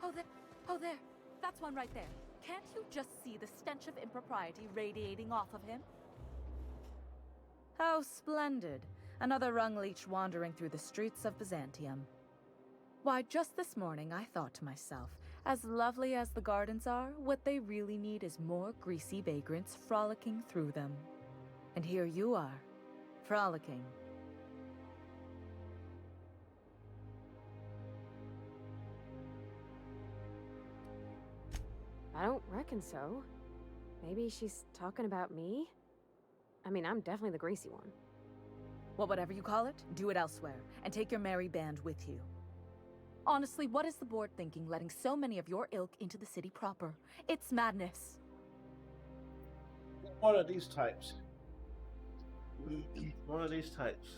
Oh, there. Oh, there. That's one right there. Can't you just see the stench of impropriety radiating off of him? How splendid. Another rung leech wandering through the streets of Byzantium. Why, just this morning I thought to myself, as lovely as the gardens are, what they really need is more greasy vagrants frolicking through them. And here you are, frolicking. I don't reckon so. Maybe she's talking about me? I mean, I'm definitely the greasy one. Well, whatever you call it, do it elsewhere, and take your merry band with you. Honestly, what is the board thinking letting so many of your ilk into the city proper? It's madness. One of these types. One of these types.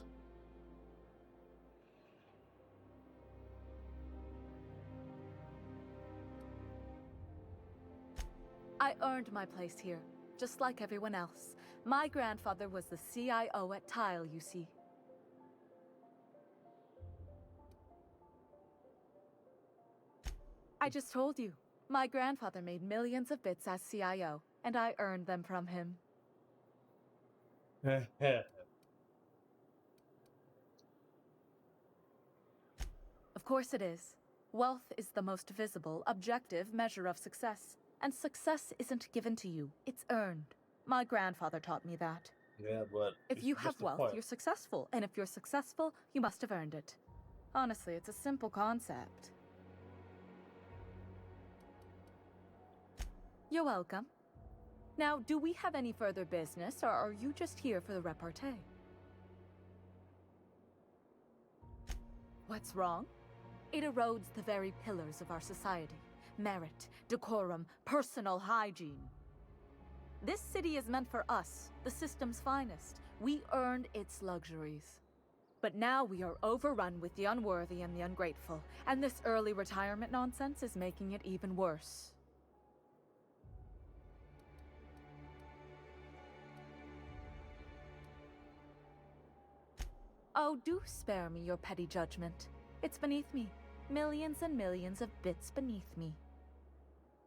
I earned my place here, just like everyone else. My grandfather was the CIO at Tile, you see. I just told you. My grandfather made millions of bits as CIO, and I earned them from him. Of course it is. Wealth is the most visible, objective measure of success. And success isn't given to you, it's earned. My grandfather taught me that. Yeah, but If you have wealth, you're successful, and if you're successful, you must have earned it. Honestly, it's a simple concept. You're welcome. Now, do we have any further business, or are you just here for the repartee? What's wrong? It erodes the very pillars of our society. Merit, decorum, personal hygiene. This city is meant for us, the system's finest. We earned its luxuries. But now we are overrun with the unworthy and the ungrateful, and this early retirement nonsense is making it even worse. Oh, do spare me your petty judgment. It's beneath me. Millions and millions of bits beneath me.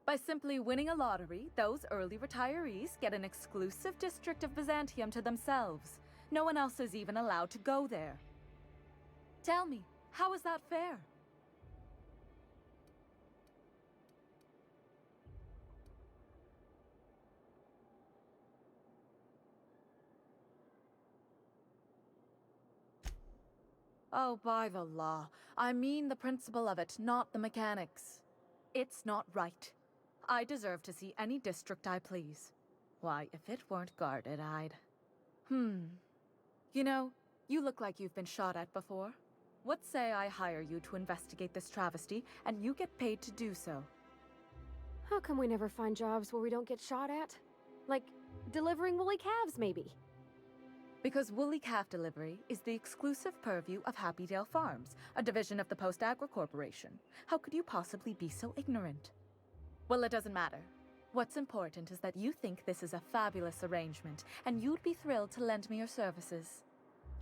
By simply winning a lottery, those early retirees get an exclusive district of Byzantium to themselves. No one else is even allowed to go there. Tell me, how is that fair? Oh, by the law. I mean the principle of it, not the mechanics. It's not right. I deserve to see any district I please. Why, if it weren't guarded, I'd... You know, you look like you've been shot at before. What say I hire you to investigate this travesty, and you get paid to do so? How come we never find jobs where we don't get shot at? Like, delivering woolly calves, maybe? Because woolly calf delivery is the exclusive purview of Happydale Farms, a division of the Post Agri Corporation. How could you possibly be so ignorant? Well, it doesn't matter. What's important is that you think this is a fabulous arrangement, and you'd be thrilled to lend me your services.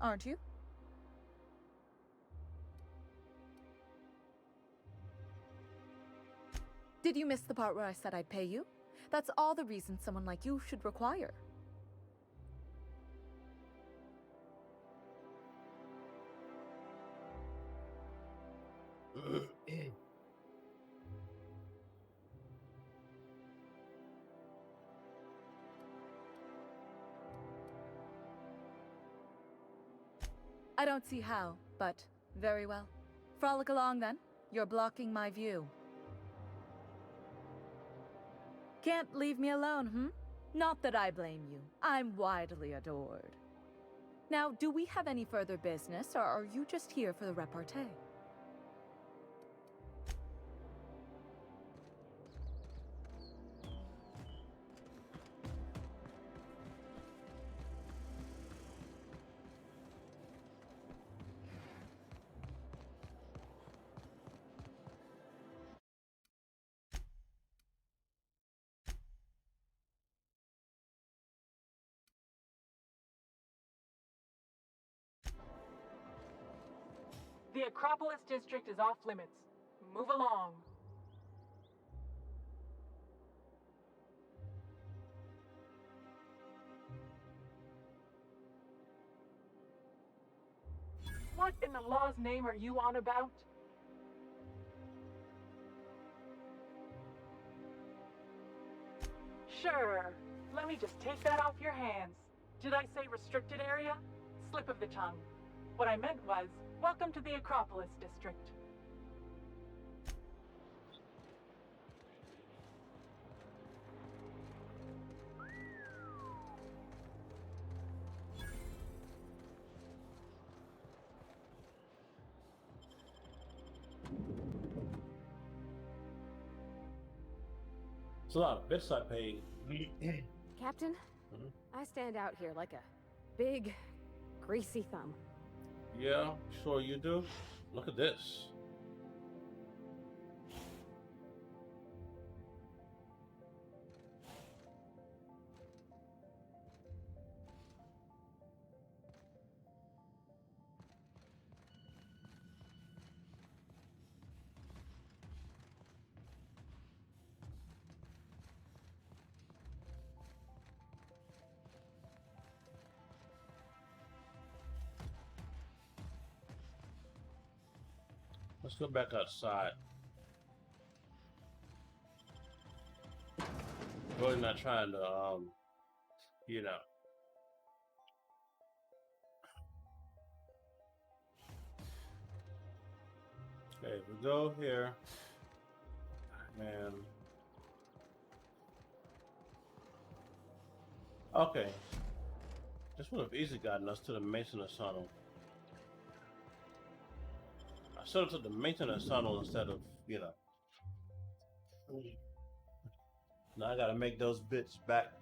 Aren't you? Did you miss the part where I said I'd pay you? That's all the reason someone like you should require. I don't see how, but very well. Frolic along then. You're blocking my view. Can't leave me alone, Not that I blame you. I'm widely adored. Now, do we have any further business, or are you just here for the repartee? The Acropolis district is off limits. Move along. What in the law's name are you on about? Sure. Let me just take that off your hands. Did I say restricted area? Slip of the tongue. What I meant was, welcome to the Acropolis District. It's a lot of bits I paid. Captain, Mhm. I stand out here like a big, greasy thumb. Yeah, sure you do. Look at this. Let's go back outside. Really not trying to, you know. Okay, we go here, and okay, this would have easily gotten us to the maintenance tunnel. I should have took the maintenance tunnel instead of, you know. Now I gotta make those bits back.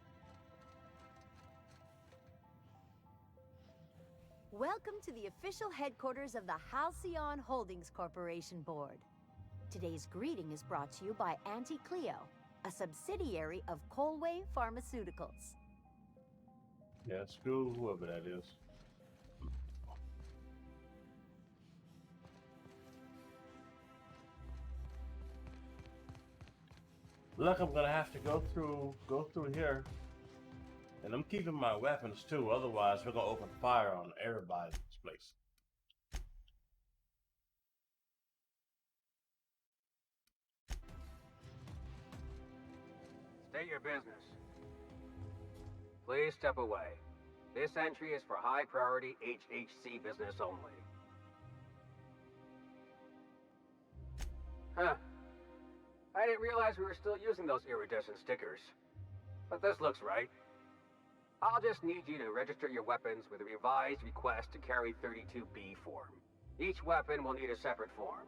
Welcome to the official headquarters of the Halcyon Holdings Corporation Board. Today's greeting is brought to you by Auntie Cleo, a subsidiary of Colway Pharmaceuticals. Yeah, screw whoever that is. Look, I'm gonna have to go through here. And I'm keeping my weapons too, otherwise we're gonna open fire on everybody in this place. State your business. Please step away. This entry is for high priority HHC business only. Huh. I didn't realize we were still using those iridescent stickers. But this looks right. I'll just need you to register your weapons with a revised request to carry 32B form. Each weapon will need a separate form.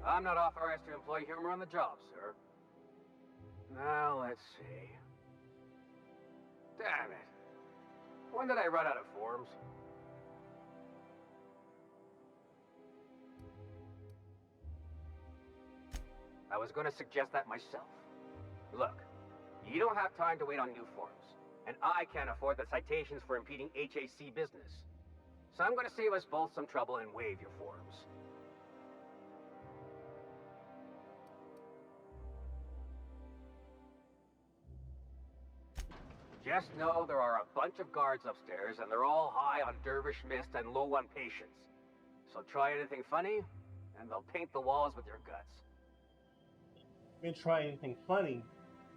I'm not authorized to employ humor on the job, sir. Now, let's see. Damn it. When did I run out of forms? I was going to suggest that myself. Look, you don't have time to wait on new forms, and I can't afford the citations for impeding HAC business. So I'm going to save us both some trouble and waive your forms. Just know there are a bunch of guards upstairs, and they're all high on dervish mist and low on patience. So try anything funny, and they'll paint the walls with your guts. If you try anything funny,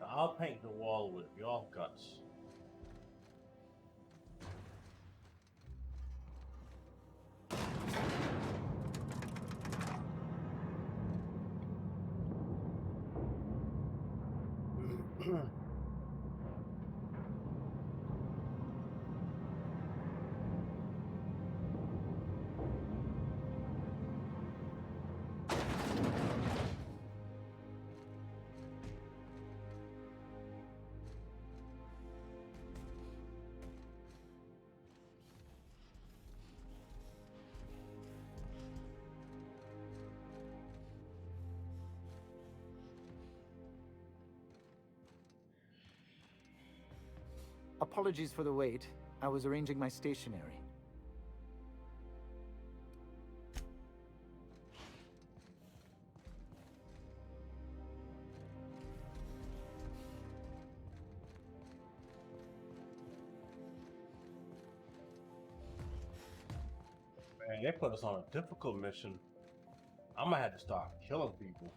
I'll paint the wall with your guts. Apologies for the wait. I was arranging my stationery. they put us on a difficult mission. I'm gonna have to start killing people.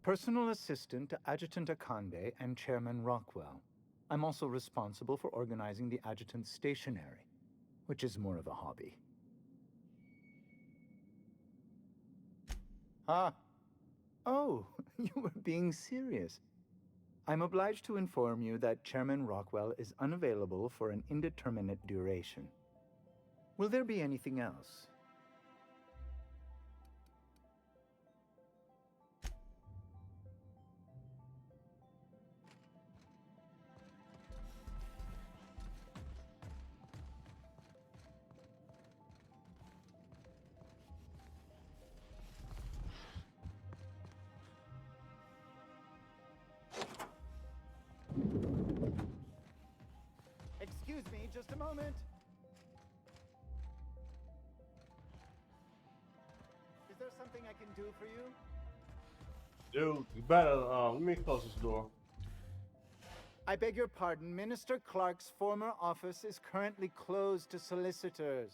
Personal assistant to Adjutant Akande and Chairman Rockwell. I'm also responsible for organizing the adjutant's stationery, which is more of a hobby. Ah. Oh, you were being serious. I'm obliged to inform you that Chairman Rockwell is unavailable for an indeterminate duration. Will there be anything else? Excuse me, just a moment. Is there something I can do for you? Dude, you better, let me close this door. I beg your pardon, Minister Clark's former office is currently closed to solicitors.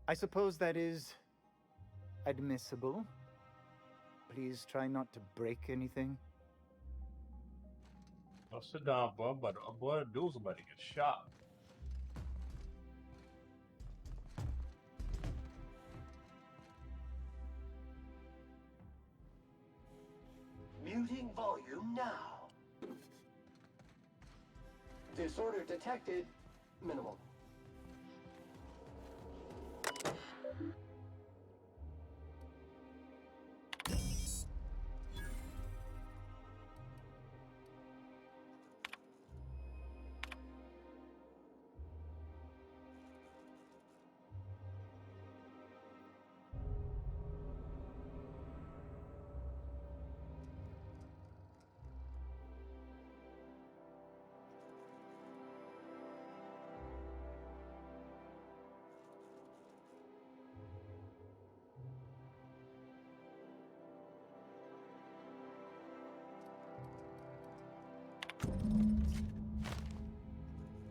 I suppose that is admissible. Please try not to break anything. Oh, sit down, bro. But boy, the dude's about to get shot. Muting volume now. Disorder detected. Minimal.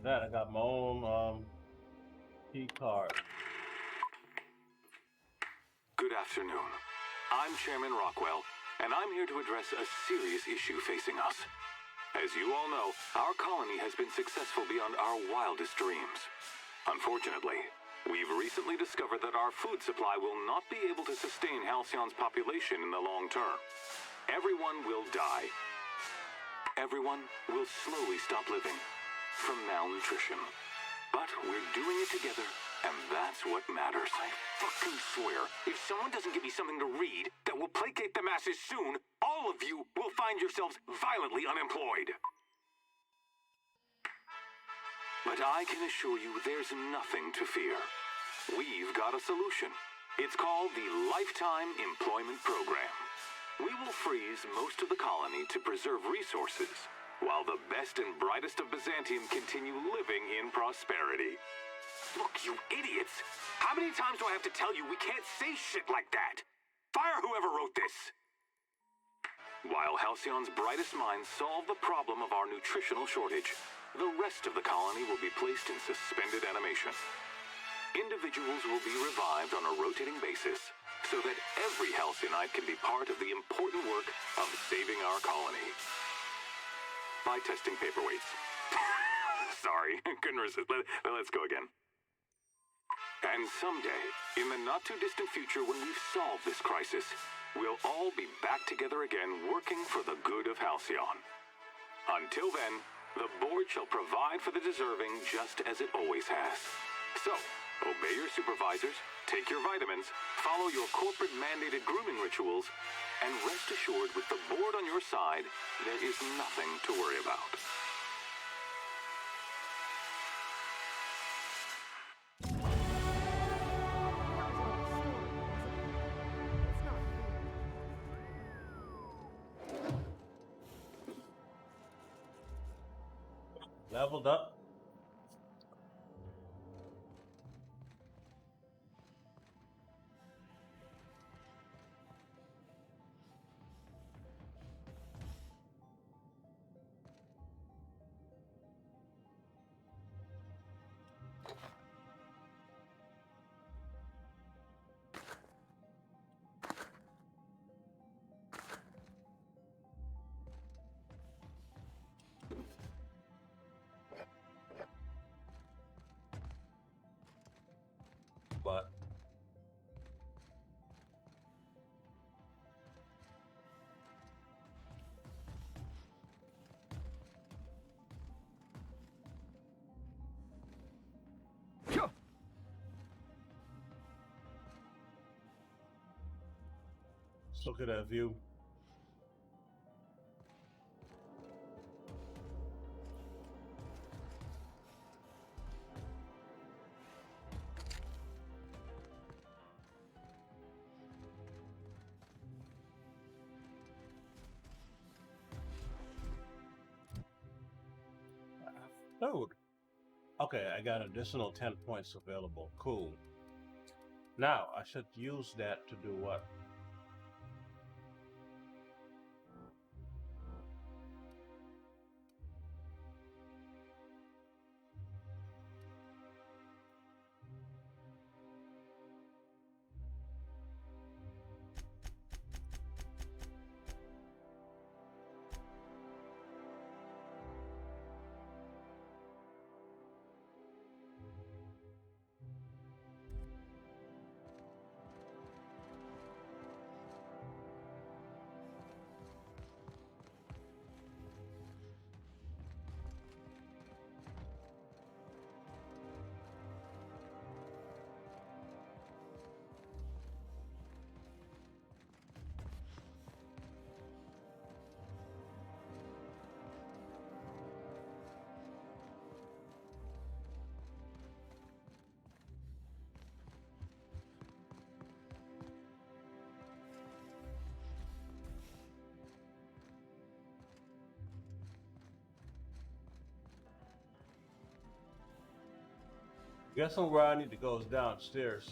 That I got my own key card. Good afternoon. I'm Chairman Rockwell, and I'm here to address a serious issue facing us. As you all know, our colony has been successful beyond our wildest dreams. Unfortunately, we've recently discovered that our food supply will not be able to sustain Halcyon's population in the long term. Everyone will die. Everyone will slowly stop living from malnutrition. But we're doing it together, and that's what matters. I fucking swear, if someone doesn't give me something to read that will placate the masses soon, all of you will find yourselves violently unemployed. But I can assure you there's nothing to fear. We've got a solution. It's called the Lifetime Employment Program. We will freeze most of the colony to preserve resources, while the best and brightest of Byzantium continue living in prosperity. Look, you idiots! How many times do I have to tell you we can't say shit like that? Fire whoever wrote this! While Halcyon's brightest minds solve the problem of our nutritional shortage, the rest of the colony will be placed in suspended animation. Individuals will be revived on a rotating basis, so that every Halcyon can be part of the important work of saving our colony. By testing paperweights. Sorry, couldn't resist. Let's go again. And someday, in the not-too-distant future when we've solved this crisis, we'll all be back together again working for the good of Halcyon. Until then, the board shall provide for the deserving just as it always has. So, obey your supervisors, take your vitamins, follow your corporate-mandated grooming rituals, and rest assured with the board on your side, there is nothing to worry about. Leveled up. but let's look at that view. Dude. Okay, I got additional 10 points available. Cool. Now, I should use that to do what? Guessing where I need to go is downstairs.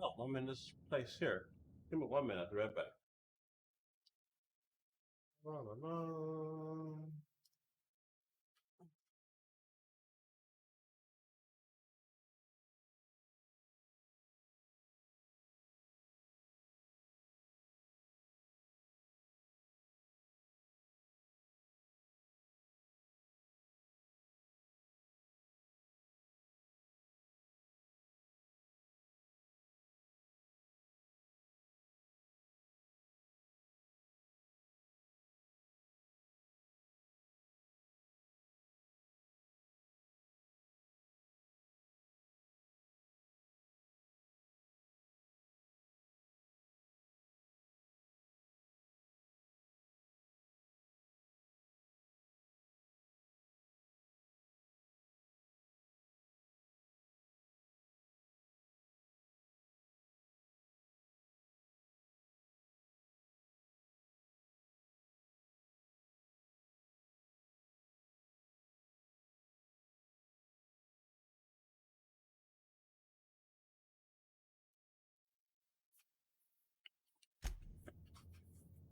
Oh, I'm in this place here. Give me 1 minute, I'll be right back. La, la, la.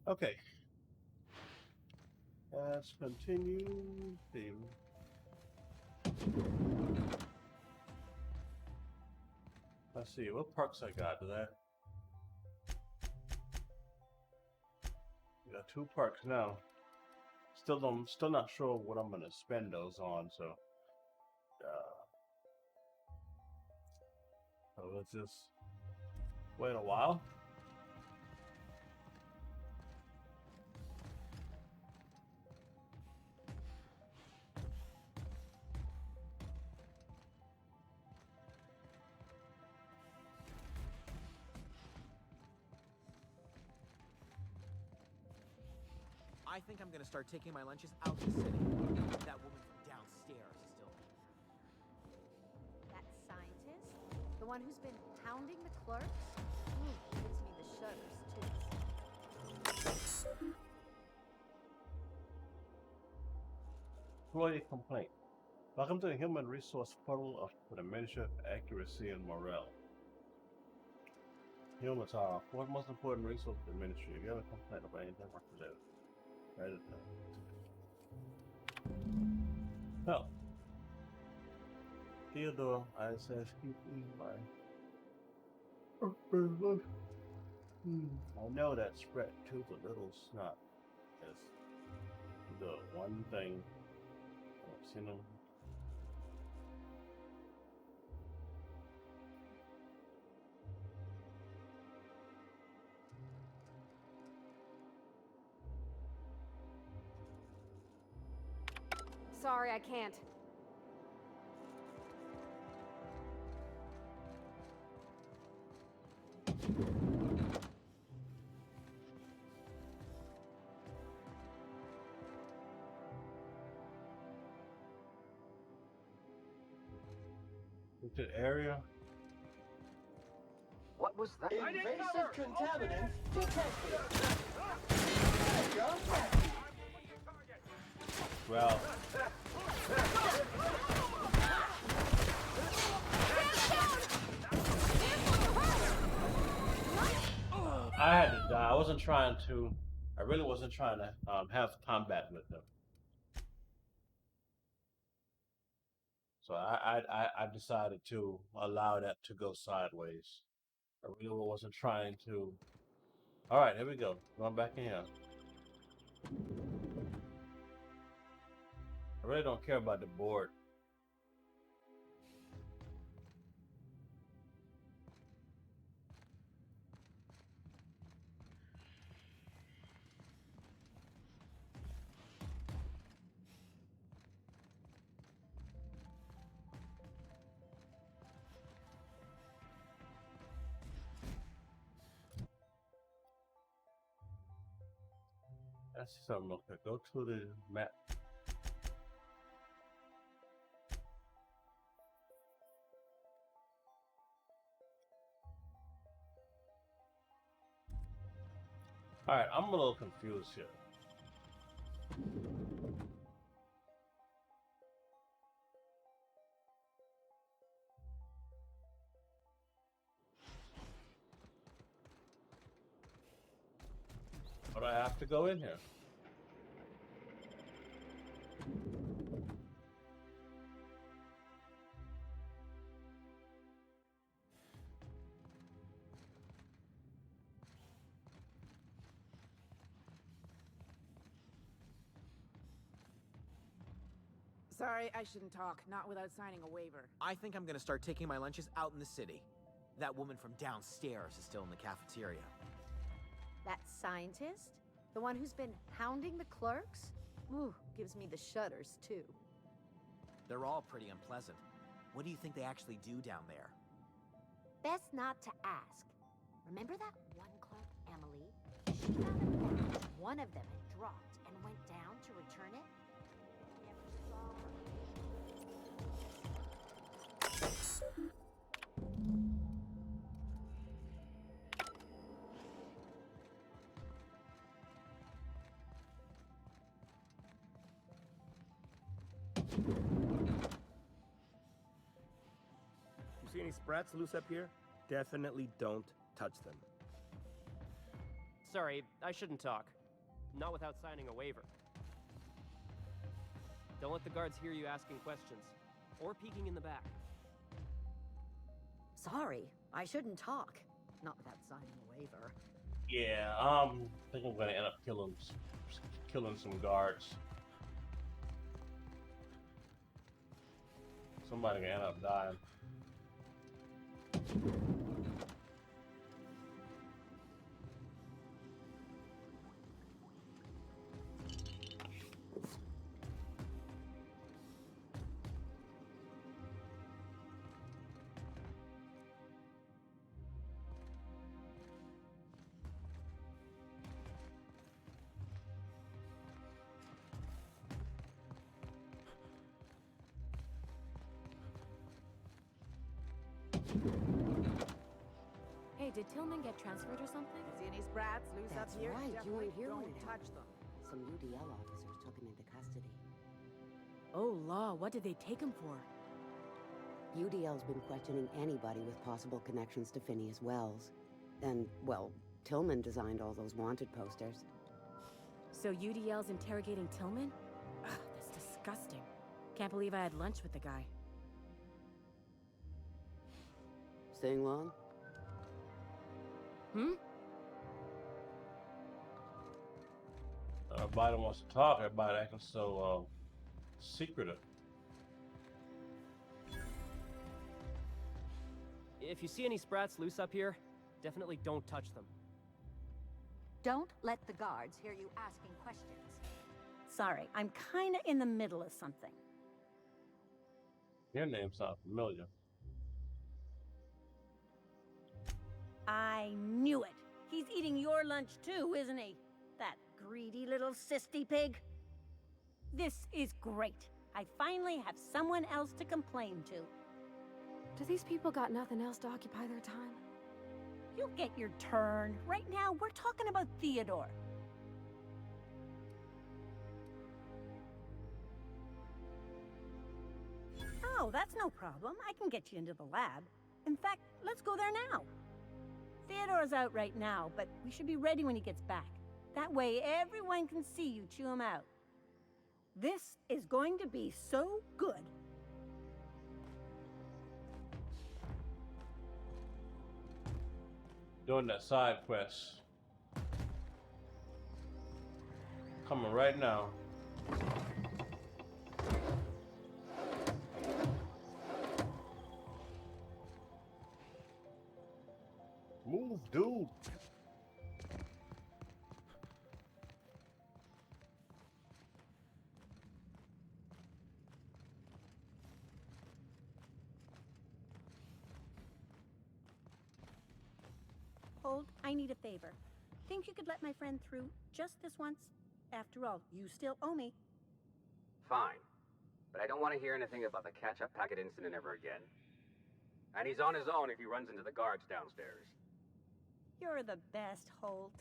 Okay. Let's continue. Theme. Let's see, what perks I got? Did I? Got 2 perks now. Still not sure what I'm gonna spend those on. So, let's just wait a while. I think I'm gonna start taking my lunches out the city. That woman from downstairs is still. That scientist? The one who's been hounding the clerks? Ooh, gives me the shudders, too. Employee complaint. Welcome to the human resource portal for the Ministry of Accuracy and Morale. Humans are our fourth most important resource of the ministry. If you have a complaint about anything represented, write it down. Well, Theodore, I said, I know that spread tooth a little snot is the one thing I've seen him. Sorry, I can't. Into area. What was that? Invasive contaminants detected. Well, I had to die. I wasn't trying to. I really wasn't trying to have combat with them. So I decided to allow that to go sideways. I really wasn't trying to. All right, here we go. Going back in here. I really don't care about the board. Let's see something real quick. Go to the map. Alright, I'm a little confused here. But I have to go in here. Sorry, I shouldn't talk. Not without signing a waiver. I think I'm gonna start taking my lunches out in the city. That woman from downstairs is still in the cafeteria. That scientist? The one who's been hounding the clerks? Ooh, gives me the shudders, too. They're all pretty unpleasant. What do you think they actually do down there? Best not to ask. Remember that one clerk, Emily? She found a badge one of them had dropped and went down to return it. Never saw her. You see any sprats loose up here? Definitely don't touch them. Sorry, I shouldn't talk. Not without signing a waiver. Don't let the guards hear you asking questions, or peeking in the back. Sorry, I shouldn't talk. Not without signing a waiver. Yeah, I think I'm gonna end up killing some guards. Somebody gonna end up dying. Hey, did Tillman get transferred or something? See any sprats loose That's up here? right, you Definitely weren't here when don't it touch happened. them. Some UDL officers took him into custody. Oh, law, what did they take him for? UDL's been questioning anybody with possible connections to Phineas Wells. And, well, Tillman designed all those wanted posters. So UDL's interrogating Tillman? Ugh, that's disgusting. Can't believe I had lunch with the guy. Staying long? Hmm? Everybody wants to talk. Everybody acting so secretive. If you see any sprats loose up here, definitely don't touch them. Don't let the guards hear you asking questions. Sorry, I'm kinda in the middle of something. Your name sounds familiar. I knew it. He's eating your lunch too, isn't he? That greedy little cysty pig. This is great. I finally have someone else to complain to. Do these people got nothing else to occupy their time? You'll get your turn. Right now, we're talking about Theodore. Oh, that's no problem. I can get you into the lab. In fact, let's go there now. Theodore's out right now, but we should be ready when he gets back. That way, everyone can see you chew him out. This is going to be so good. Doing that side quest. Coming right now. Move, dude. Hold, I need a favor. Think you could let my friend through just this once? After all, you still owe me. Fine. But I don't want to hear anything about the catch-up packet incident ever again. And he's on his own if he runs into the guards downstairs. You're the best, Holt.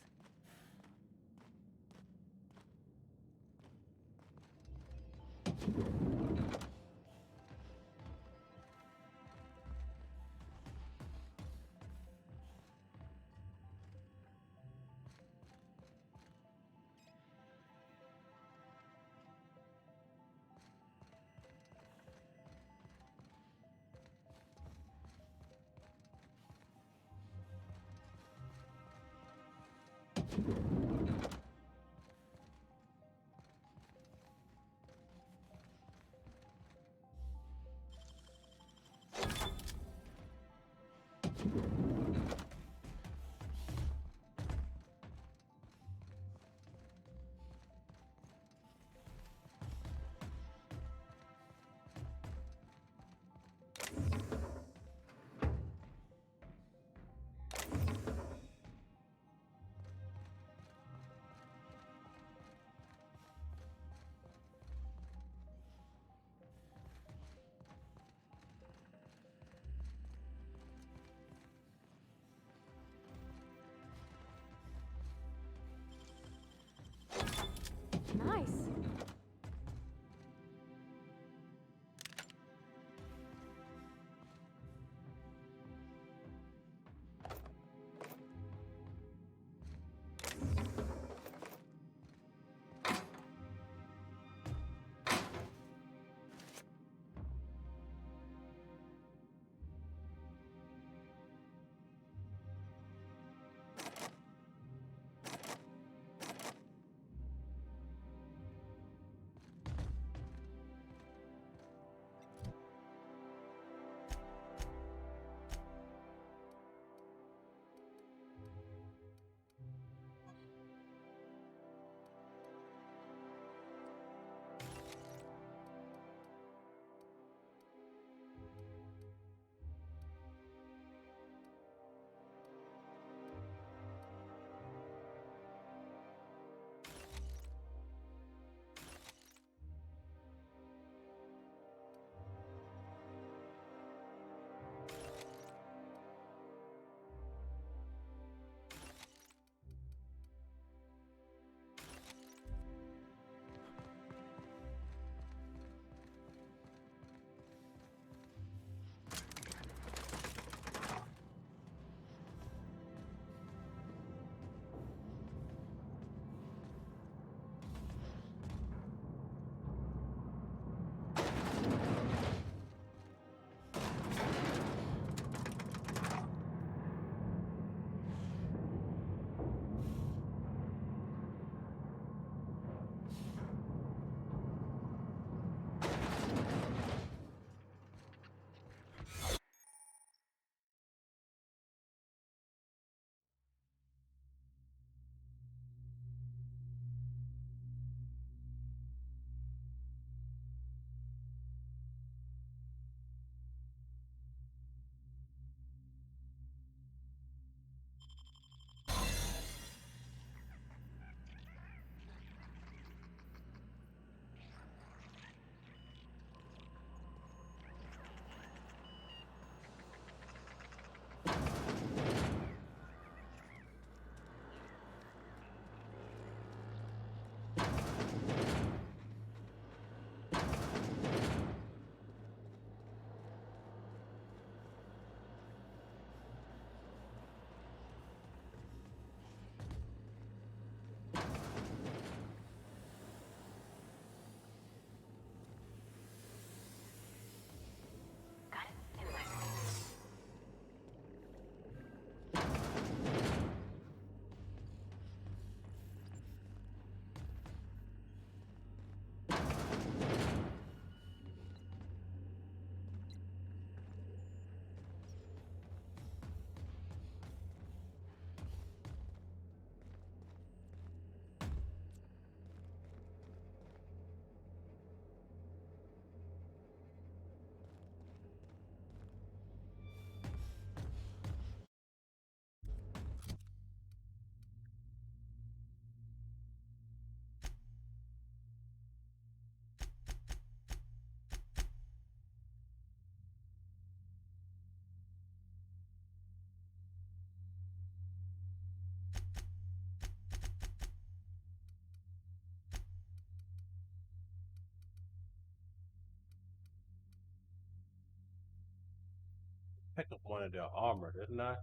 pick up one of their armor, didn't I?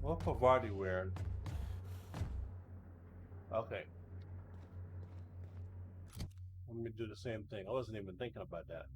What Pavarti wearing? Okay. Let me do the same thing. I wasn't even thinking about that.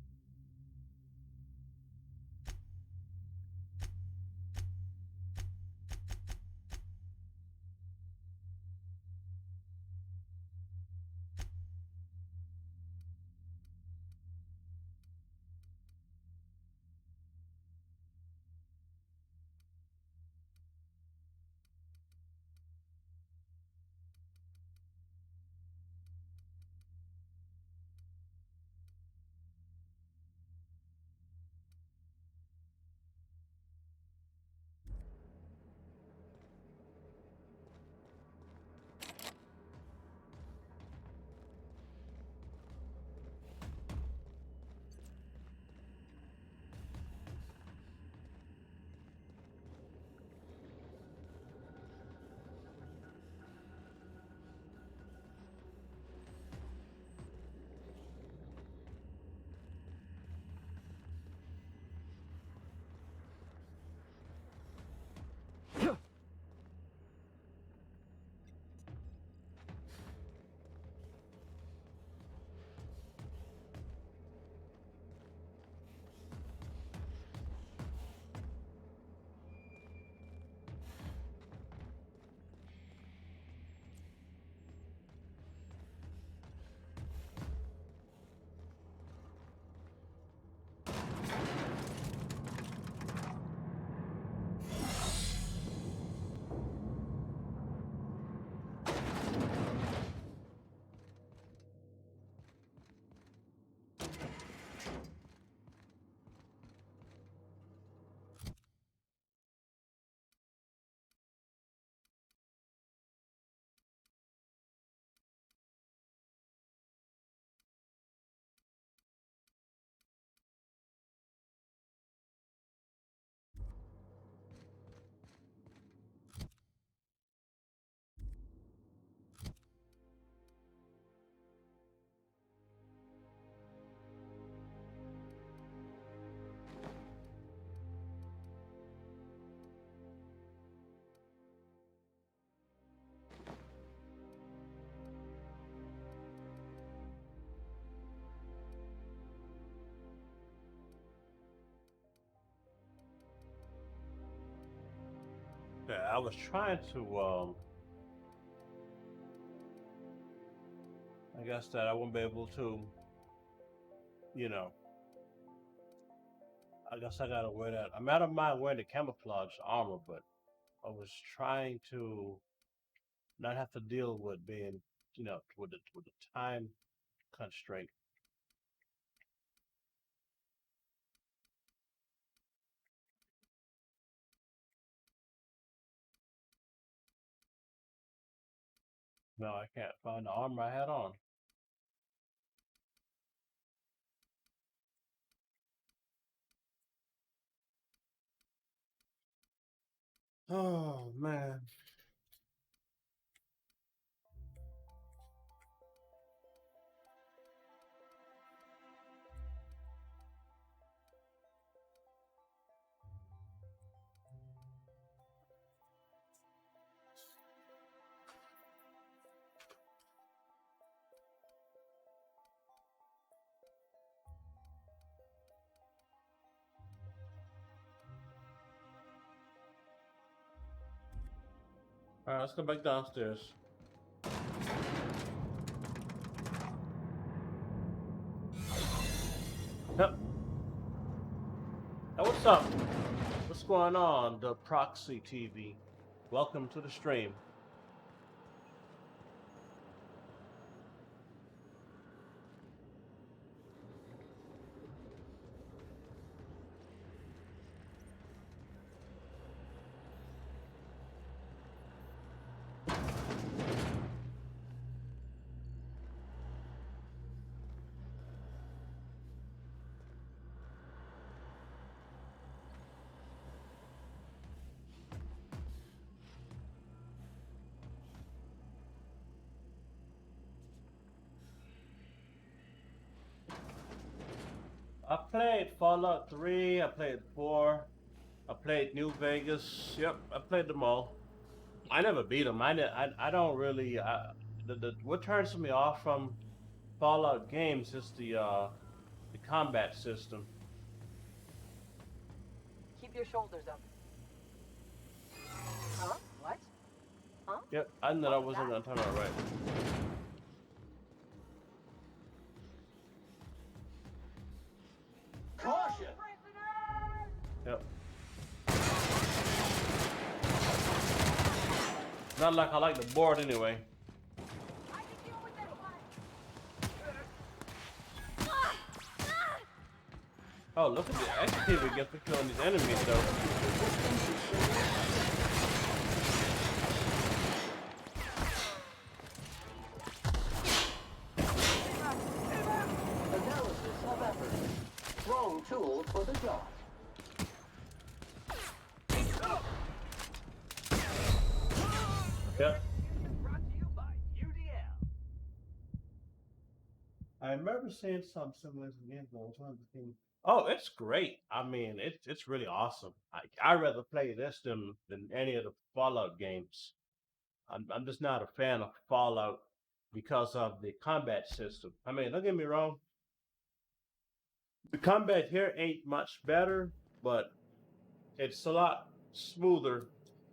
Yeah, I was trying to, I guess that I won't be able to, you know, I guess I gotta wear that. I'm out of mind wearing the camouflage armor, but I was trying to not have to deal with being, with the time constraint. No, I can't find the armor I had on. Oh man. All right, let's go back downstairs. Yep. Hey, what's up? What's going on, the Proxy TV? Welcome to the stream. I played Fallout 3, I played 4, I played New Vegas. Yep, I played them all. I never beat them. I don't really. What turns me off from Fallout games is the combat system. Keep your shoulders up. Huh? What? Huh? Yep, I knew I wasn't gonna turn out right. Caution! Yep. Not like I like the board anyway. Oh, look at the XP we get for killing these enemies, though. Analysis of effort. Wrong tool for the job. Yep. I remember seeing some similar games, but I was trying to think. Oh, it's great. I mean, it's really awesome. I'd rather play this than any of the Fallout games. I'm just not a fan of Fallout because of the combat system. I mean, don't get me wrong. The combat here ain't much better, but it's a lot smoother,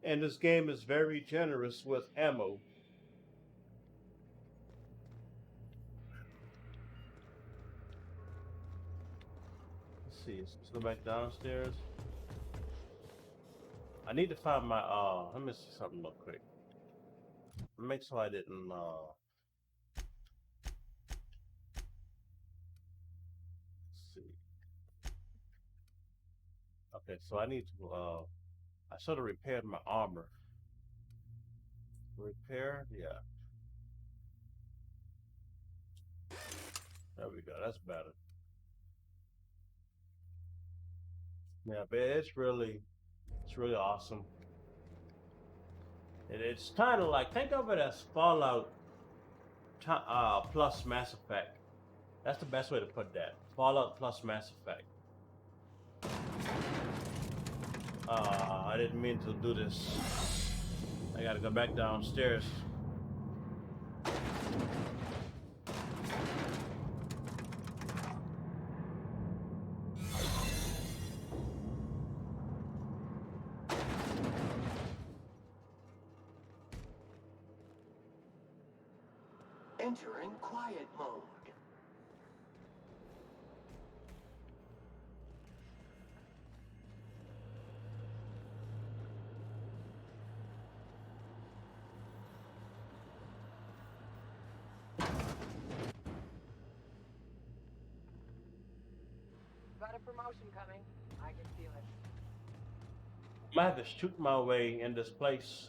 and this game is very generous with ammo. Let's see, let's go back downstairs. I need to find my let me see something real quick. Make sure I didn't let's see. Okay, so I need to I should have repaired my armor. Repair, yeah. There we go, that's better. Yeah, but it's really awesome. It's kind of like, think of it as Fallout plus Mass Effect. That's the best way to put that. Fallout plus Mass Effect. I didn't mean to do this. I gotta go back downstairs. Entering quiet mode. Got a promotion coming. I can feel it. I might have to shoot my way in this place.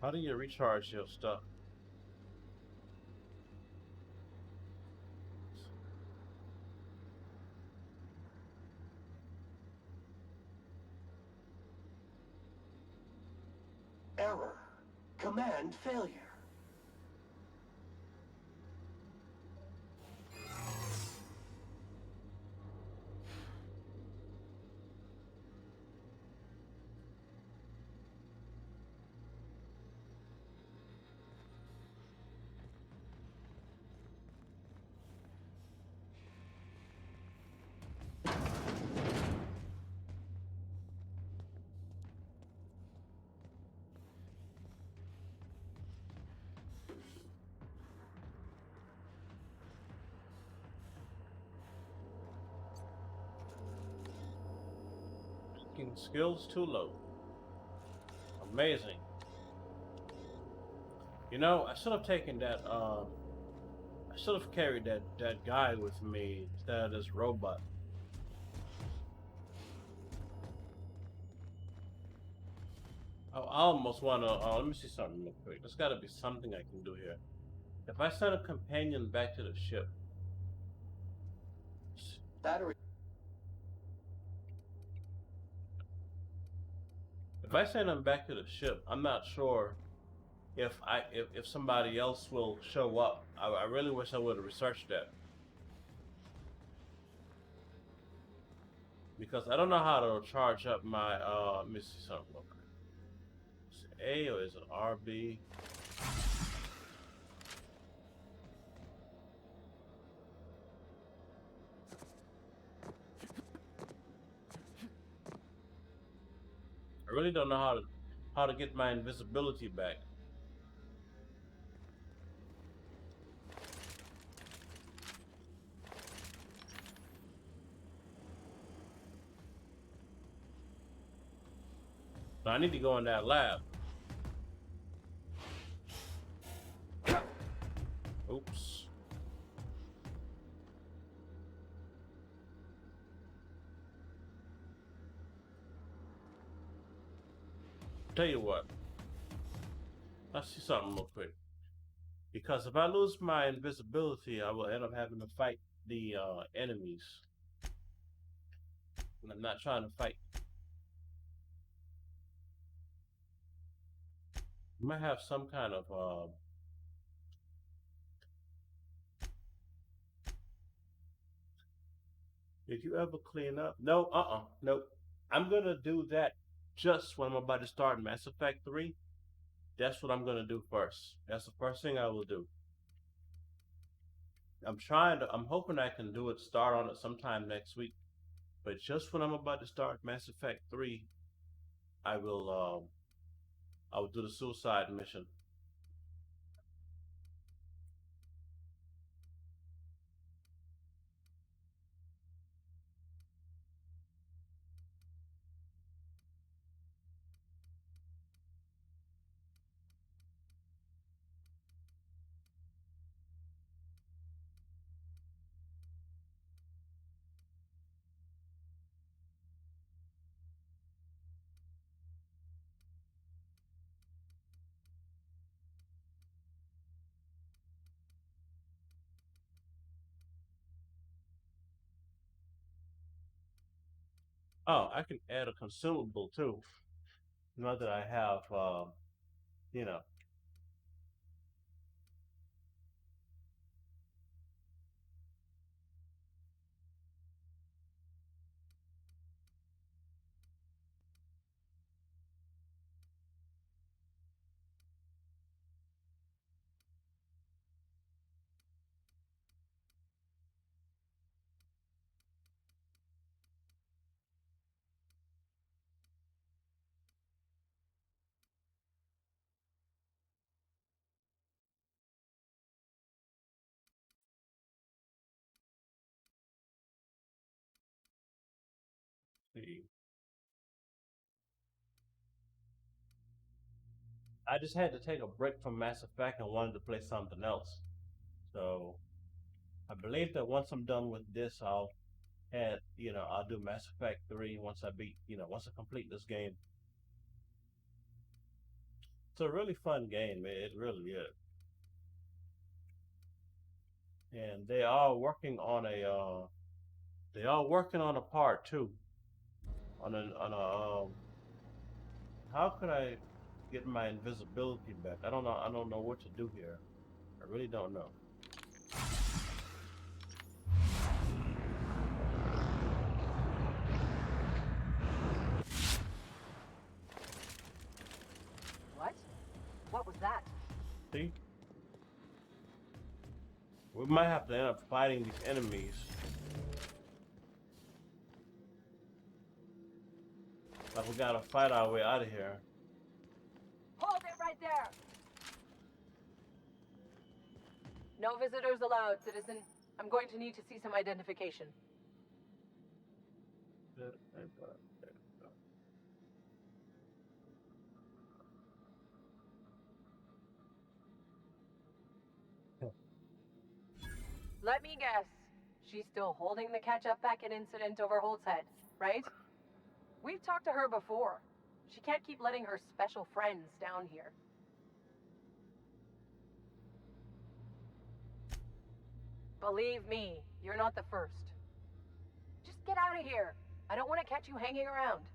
How do you recharge your stuff? Error. Command failure. Skills too low. Amazing. You know, I should have taken that I should have carried that guy with me instead of this robot. Oh, I almost wanna let me see something real quick. There's gotta be something I can do here. If I send a companion back to the ship. Battery. If I send them back to the ship, I'm not sure if somebody else will show up. I really wish I would have researched that. Because I don't know how to charge up my let me see something real quick. Is it A or is it RB? I really don't know how to get my invisibility back. So I need to go in that lab. Oops. Tell you what. Let's see something real quick. Because if I lose my invisibility, I will end up having to fight the enemies. And I'm not trying to fight. You might have some kind of did you ever clean up? No, nope. I'm gonna do that just when I'm about to start Mass Effect 3. That's what I'm gonna do first. That's the first thing I will do. I'm hoping I can start on it sometime next week. But just when I'm about to start Mass Effect 3, I will do the suicide mission. Oh, I can add a consumable too. Not that I have, you know. See. I just had to take a break from Mass Effect and wanted to play something else. So I believe that once I'm done with this, I'll do Mass Effect 3 once I complete this game. It's a really fun game, man. It really is. And they are working on a part 2. How could I get my invisibility back? I don't know what to do here. I really don't know. What was that? See? We might have to end up fighting these enemies. Like we gotta fight our way out of here. Hold it right there! No visitors allowed, citizen. I'm going to need to see some identification. Let me guess. She's still holding the catch-up packet incident over Holt's head, right? We've talked to her before. She can't keep letting her special friends down here. Believe me, you're not the first. Just get out of here. I don't want to catch you hanging around.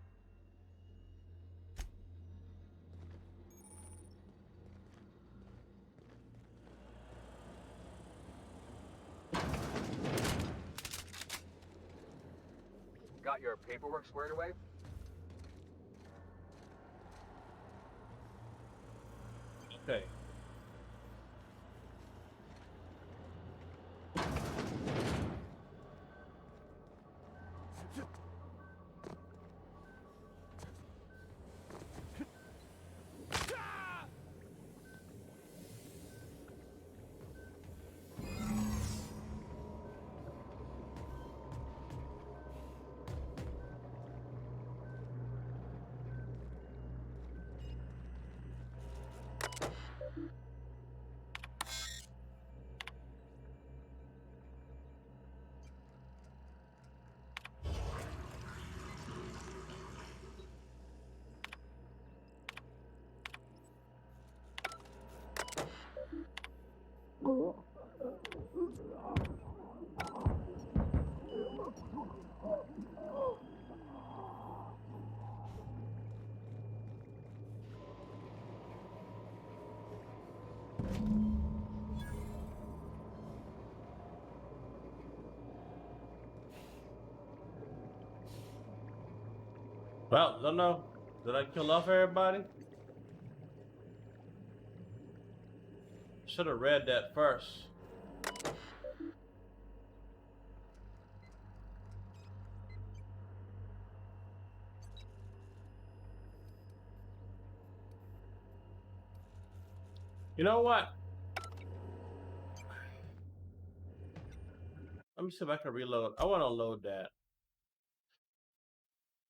got your paperwork squared away? Okay. Well, don't know. Did I kill off everybody? Should have read that first. You know what? Let me see if I can reload. I want to load that.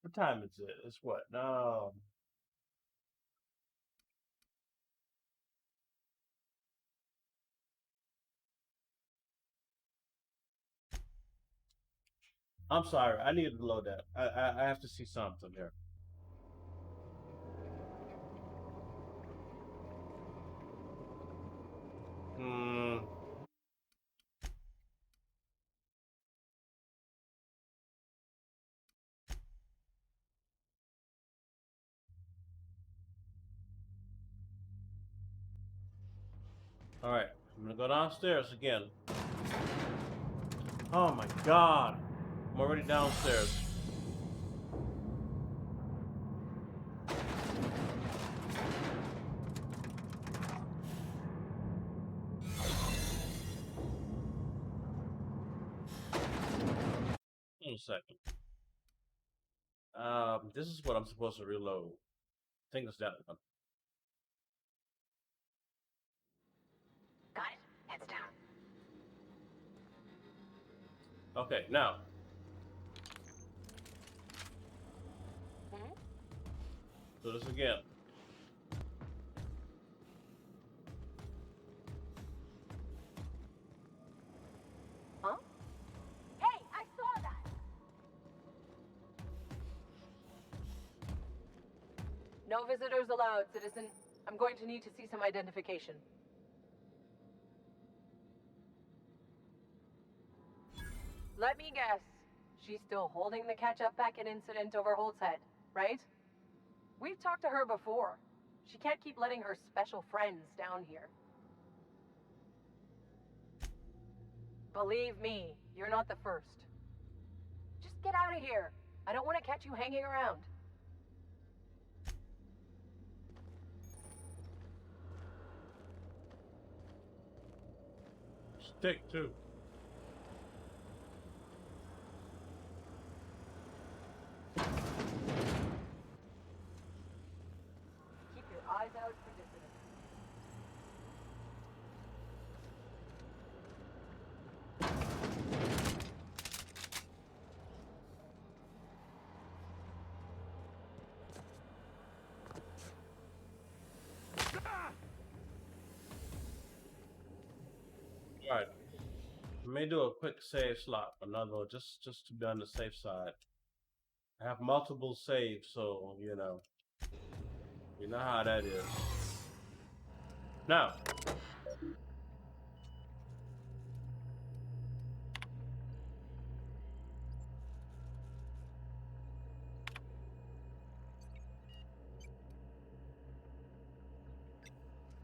What time is it? It's what? No. I'm sorry. I needed to load that. I have to see something here. All right. I'm gonna go downstairs again. Oh my God! I'm already downstairs. Hold on a second. This is what I'm supposed to reload. I think it's that one. Got it. Heads down. Okay, now. Do this again. Huh? Hey, I saw that! No visitors allowed, citizen. I'm going to need to see some identification. Let me guess. She's still holding the catch-up packet incident over Holt's head, right? We've talked to her before. She can't keep letting her special friends down here. Believe me, you're not the first. Just get out of here. I don't want to catch you hanging around. Stick too. Keep your eyes out for dissidents. All right. I may do a quick save slot, another one, just to be on the safe side. I have multiple saves, so you know how that is. Now.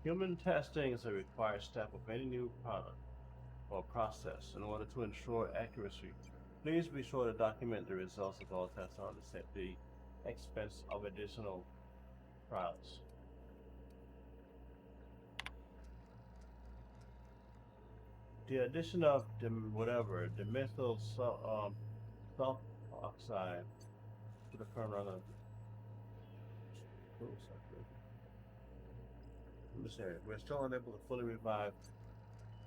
Human testing is a required step of any new product or process in order to ensure accuracy Please be sure to document the results of all tests on the set the expense of additional trials. The addition of dimethyl sulfoxide to the current run of we're still unable to fully revive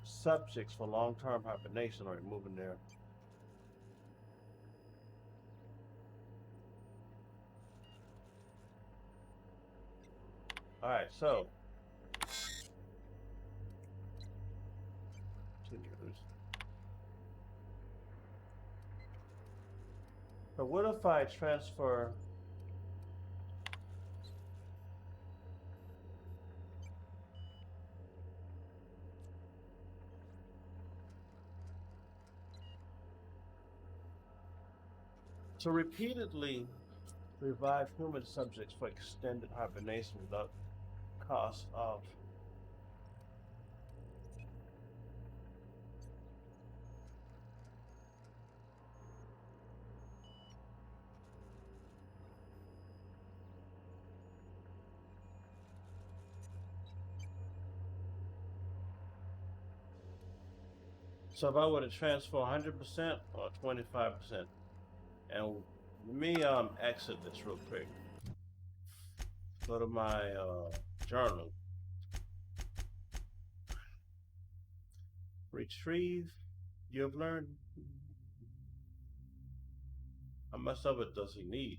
subjects for long-term hibernation or removing their Alright, so what if I transfer to repeatedly revive human subjects for extended hibernation without cost of So if I were to transfer 100% or 25%, and let me exit this real quick. Go to my journal. Retrieve. You've learned. How much of it does he need?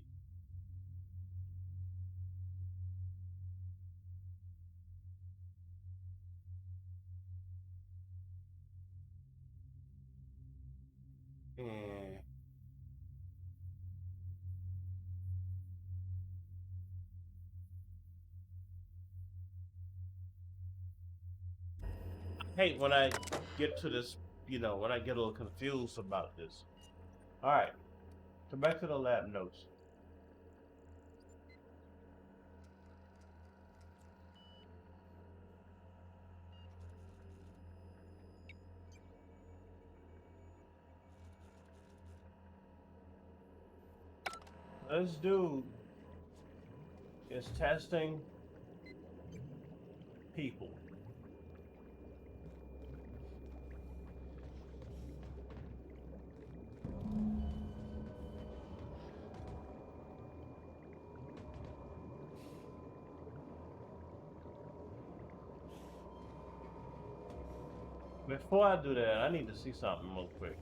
I hate when I get to this, when I get a little confused about this. Alright, so back to the lab notes. This dude is testing people. Before I do that, I need to see something real quick.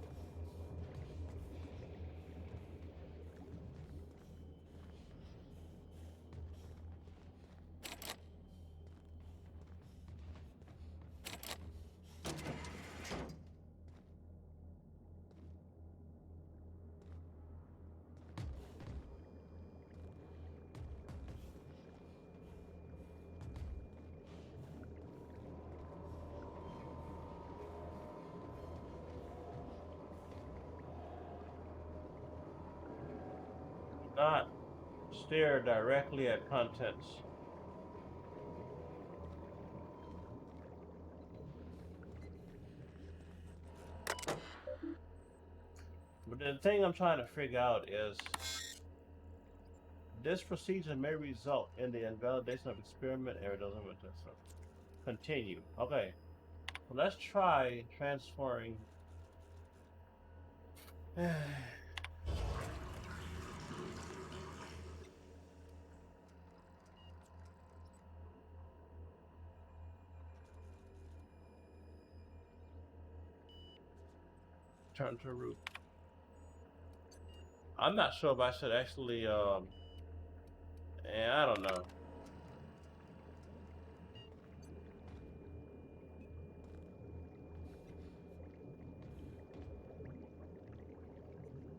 Not stare directly at contents. But the thing I'm trying to figure out is this procedure may result in the invalidation of experiment error doesn't continue. Okay. Well, let's try transferring turn to root. I'm not sure if I should actually I don't know.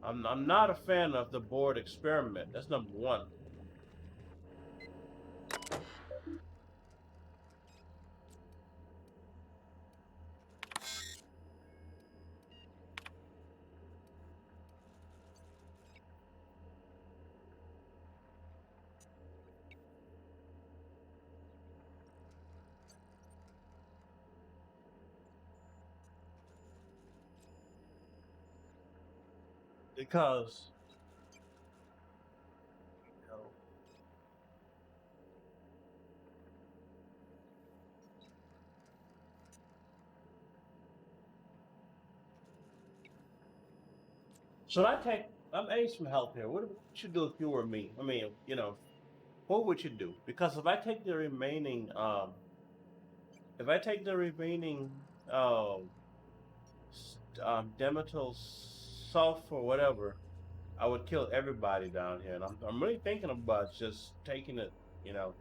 I'm not a fan of the board experiment. That's number one. Because you know, should I take? I need some help here. What would you do if you were me? I mean, you know, what would you do? Because if I take the remaining, Demetal sulfur or whatever, I would kill everybody down here. And I'm really thinking about just taking it, you know.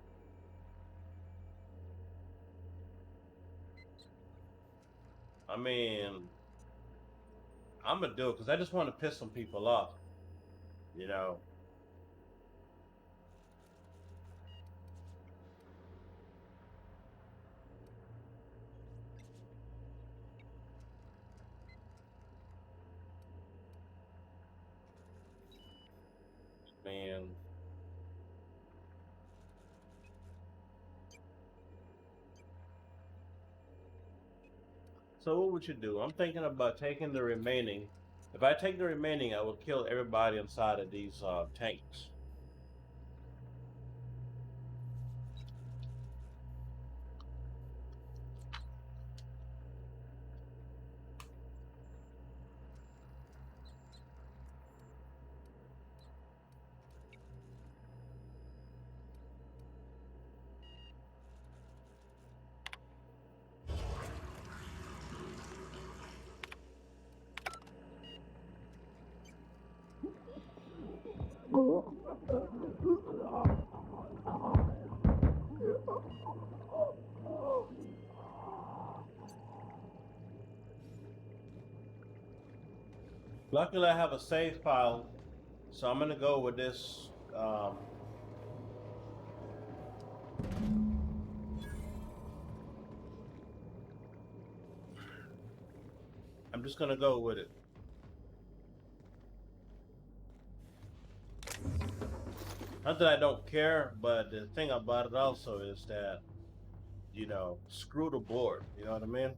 I mean, I'm gonna do it because I just want to piss some people off, you know. Man. So what would you do? I'm thinking about taking the remaining. If I take the remaining, I will kill everybody inside of these tanks. Luckily, I have a save file, so I'm gonna go with this. I'm just gonna go with it. Not that I don't care, but the thing about it also is that, you know, screw the board. You know what I mean?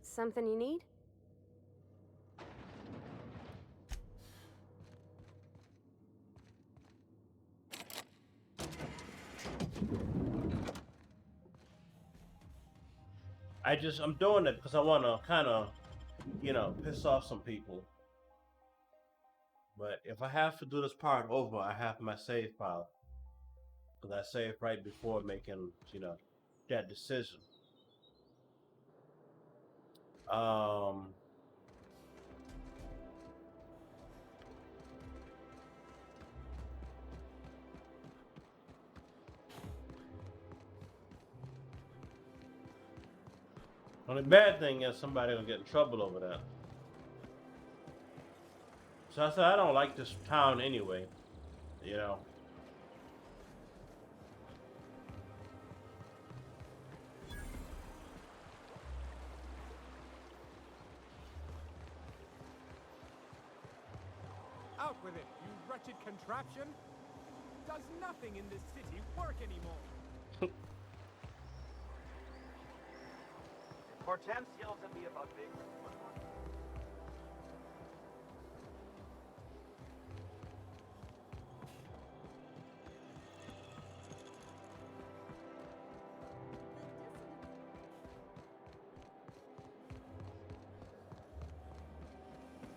Something you need? I'm doing it because I want to kind of, you know, piss off some people. But if I have to do this part over, I have my save file. Because I saved right before making, you know, that decision. Only bad thing is somebody will get in trouble over that. So I said I don't like this town anyway, you know. Out with it, you wretched contraption! Does nothing in this city work anymore? Hortense yells at me about big.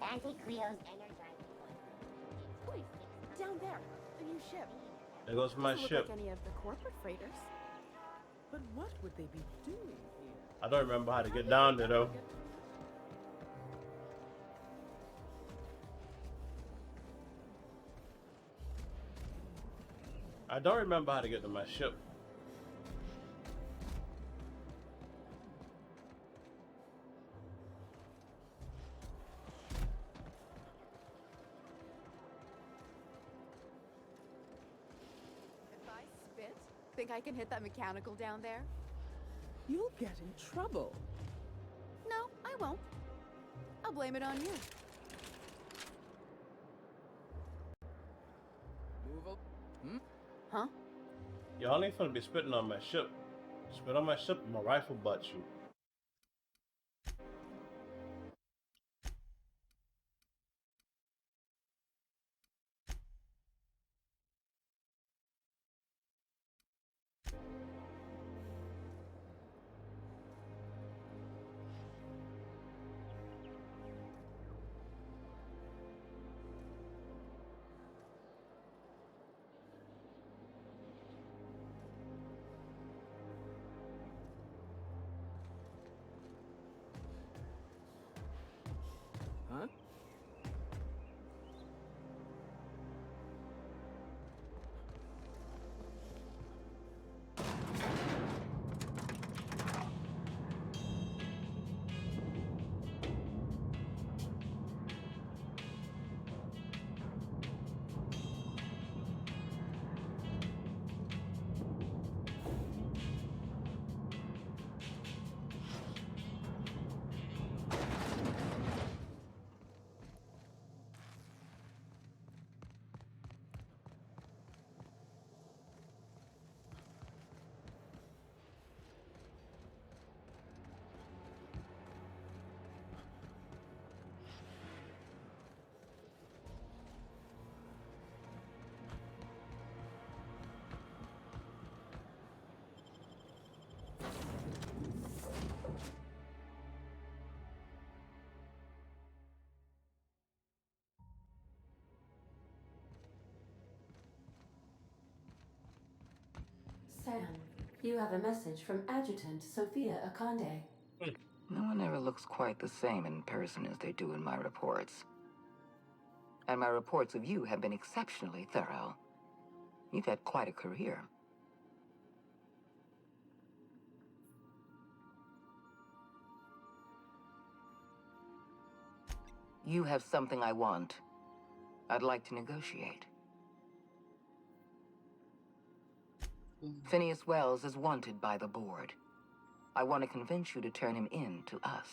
Auntie Cleo's energizing one. Down there, the new ship. There goes my Doesn't ship. look like any of the corporate freighters. But what would they be doing here? I don't remember how to get down there though. I don't remember how to get to my ship. If I spit, think I can hit that mechanical down there? You'll get in trouble. No, I won't. I'll blame it on you. Huh? Y'all ain't finna be spitting on my ship. Spit on my ship with my rifle butt shoot. Huh? Sam, you have a message from Adjutant Sophia Akande. No one ever looks quite the same in person as they do in my reports. And my reports of you have been exceptionally thorough. You've had quite a career. You have something I want. I'd like to negotiate. Phineas Wells is wanted by the board. I want to convince you to turn him in to us.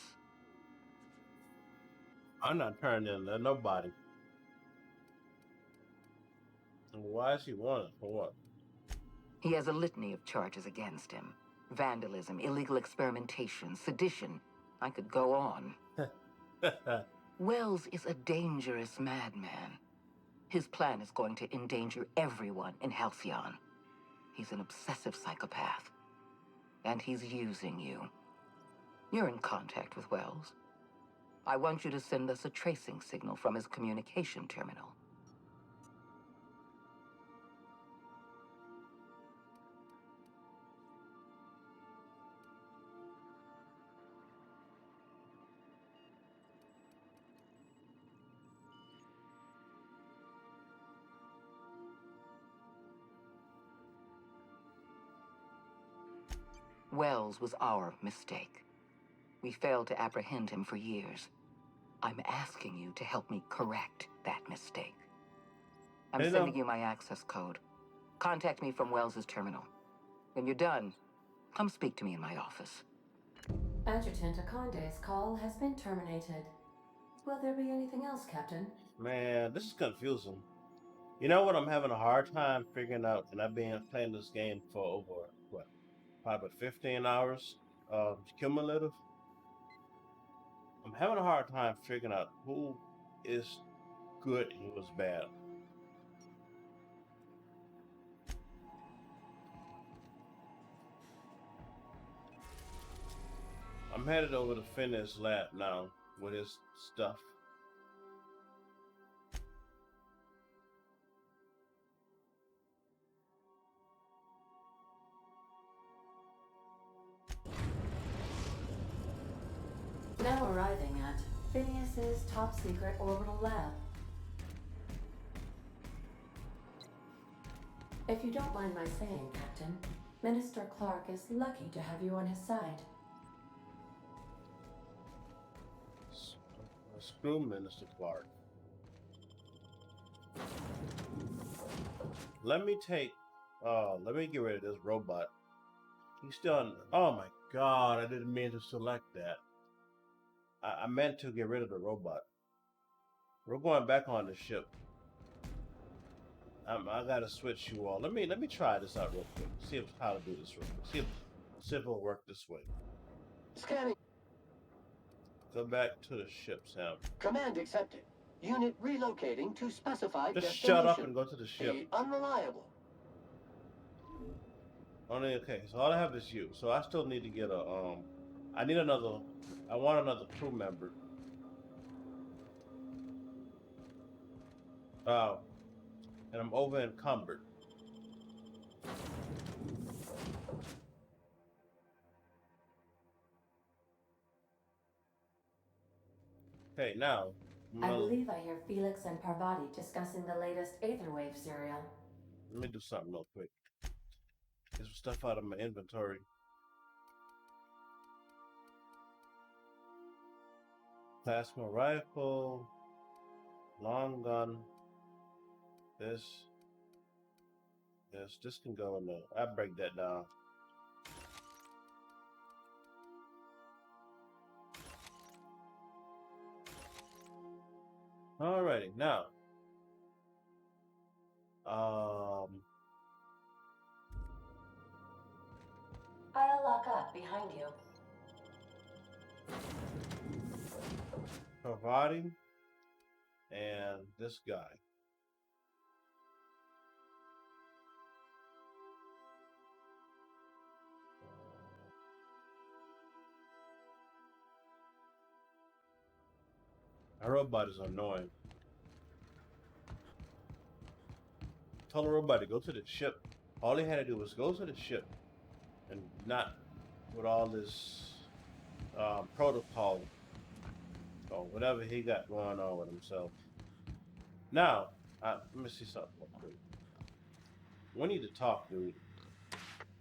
I'm not turning in to nobody. Why is he wanted? For what? He has a litany of charges against him. Vandalism, illegal experimentation, sedition. I could go on. Wells is a dangerous madman. His plan is going to endanger everyone in Halcyon. He's an obsessive psychopath. And he's using you. You're in contact with Wells. I want you to send us a tracing signal from his communication terminal. Wells was our mistake. We failed to apprehend him for years. I'm asking you to help me correct that mistake. I'm sending you my access code. Contact me from Wells's terminal. When you're done, come speak to me in my office. Adjutant Akande's call has been terminated. Will there be anything else, Captain? Man, this is confusing. You know what I'm having a hard time figuring out, and I've been playing this game for over, what, probably 15 hours cumulative? I'm having a hard time figuring out who is good and who is bad. I'm headed over to Phineas' lab now with his stuff. Now arriving at Phineas's top secret orbital lab. If you don't mind my saying, Captain, Minister Clark is lucky to have you on his side. Screw Minister Clark. Let me get rid of this robot. He's still on. Oh my god, I didn't mean to select that. I meant to get rid of the robot. We're going back on the ship. I gotta switch you all. Let me try this out real quick. See if how to do this real quick. See if it'll work this way. Scanning. Go back to the ship, Sam. Command accepted. Unit relocating to specified Just destination. shut up and go to the ship. Unreliable. Only okay. So all I have is you. So I still need to get a I need another. I want another crew member. And I'm over encumbered. Okay, now. I believe I hear Felix and Parvati discussing the latest Aetherwave serial. Let me do something real quick. Get some stuff out of my inventory. Plasma rifle, long gun. This can go in there. I break that down. Alrighty, now. I'll lock up behind you. Parvati and this guy. Our robot is annoying. Told the robot to go to the ship. All he had to do was go to the ship, and not with all this protocol or whatever he got going on with himself. Now, let me see something real quick. We need to talk, dude.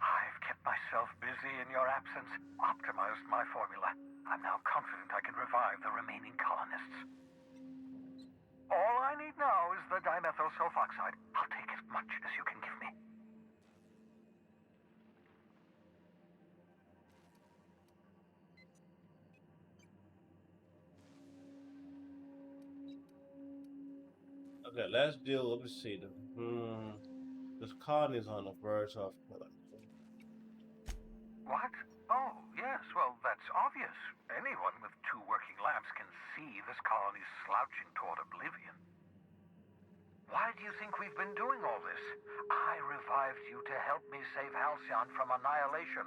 I've kept myself busy in your absence, optimized my formula. I'm now confident I can revive the remaining colonists. All I need now is the dimethyl sulfoxide. I'll take as much as you can give me. Okay, let's deal. Let me see. This colony is on the verge of. What? Oh, yes, well, that's obvious. Anyone with 2 working labs can see this colony's slouching toward oblivion. Why do you think we've been doing all this? I revived you to help me save Halcyon from annihilation.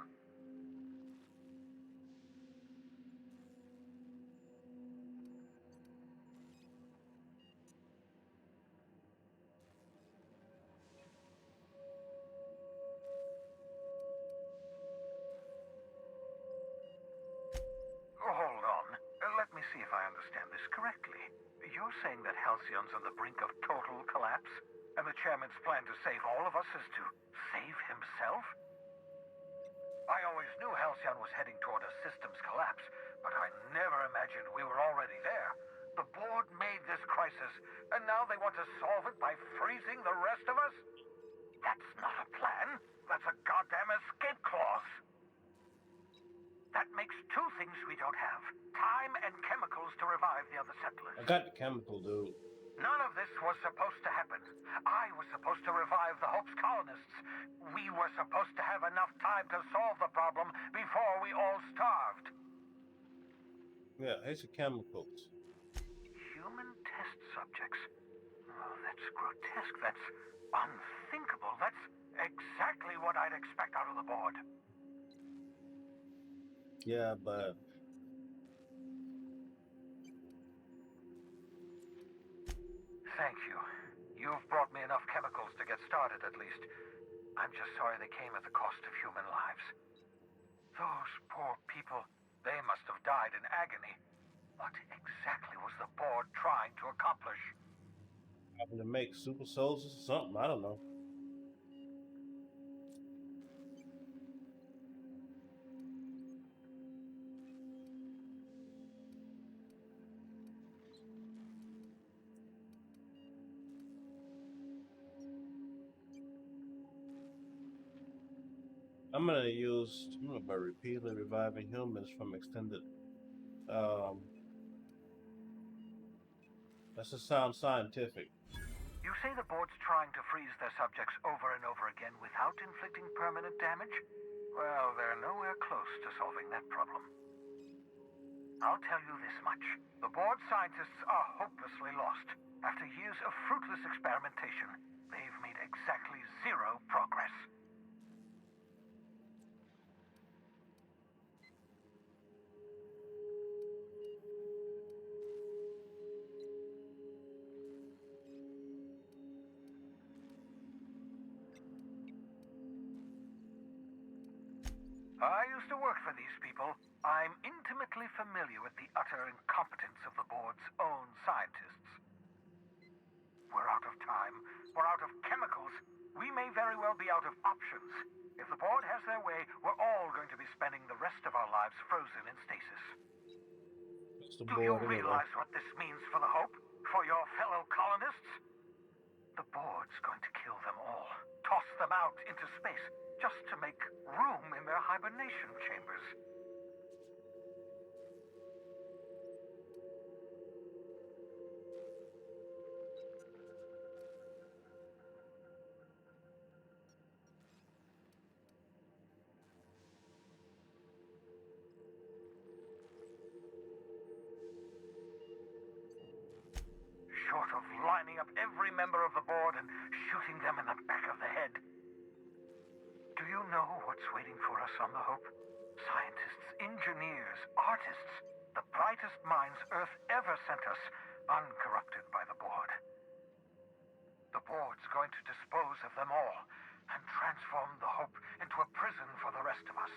Hold on. Let me see if I understand this correctly. You're saying that Halcyon's on the brink of total collapse? And the chairman's plan to save all of us is to save himself? I always knew Halcyon was heading toward a systems collapse, but I never imagined we were already there. The board made this crisis, and now they want to solve it by freezing the rest of us? That's not a plan. That's a goddamn escape clause. That makes 2 things we don't have. Time and chemicals to revive the other settlers. I got the chemical, dude. None of this was supposed to happen. I was supposed to revive the Hope's colonists. We were supposed to have enough time to solve the problem before we all starved. Yeah, here's the chemicals. Human test subjects. Oh, that's grotesque. That's unthinkable. That's exactly what I'd expect out of the board. Yeah, but Thank you. You've brought me enough chemicals to get started, at least. I'm just sorry they came at the cost of human lives. Those poor people, they must have died in agony. What exactly was the board trying to accomplish? having to make super soldiers or something. I don't know. I'm gonna use by repeatedly reviving humans from extended Does it sound scientific? You say the board's trying to freeze their subjects over and over again without inflicting permanent damage? Well, they're nowhere close to solving that problem. I'll tell you this much. The board scientists are hopelessly lost. After years of fruitless experimentation, they've made exactly zero progress. I used to work for these people. I'm intimately familiar with the utter incompetence of the board's own scientists. We're out of time. We're out of chemicals. We may very well be out of options. If the board has their way, we're all going to be spending the rest of our lives frozen in stasis. Do you realize what this means for the Hope? For your fellow colonists? The board's going to kill them all. Toss them out into space. Just to make room in their hibernation chambers. Short of lining up every member of the board and shooting them in the back of the head. Do you know what's waiting for us on the Hope? Scientists, engineers, artists, the brightest minds Earth ever sent us, uncorrupted by the board. The board's going to dispose of them all and transform the Hope into a prison for the rest of us.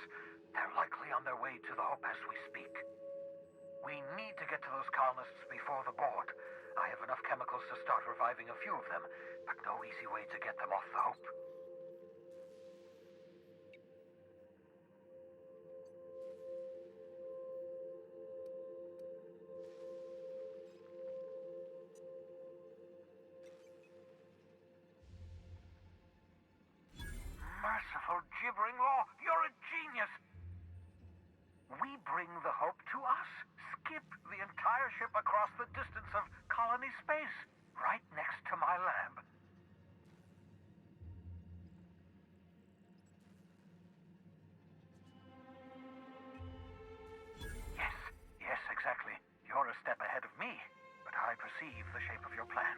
They're likely on their way to the Hope as we speak. We need to get to those colonists before the board. I have enough chemicals to start reviving a few of them, but no easy way to get them off the Hope. Merciful gibbering law, you're a genius! We bring the Hope to us. Skip the entire ship across the distance of colony space, right next to my lab. Yes, exactly. You're a step ahead of me, but I perceive the shape of your plan.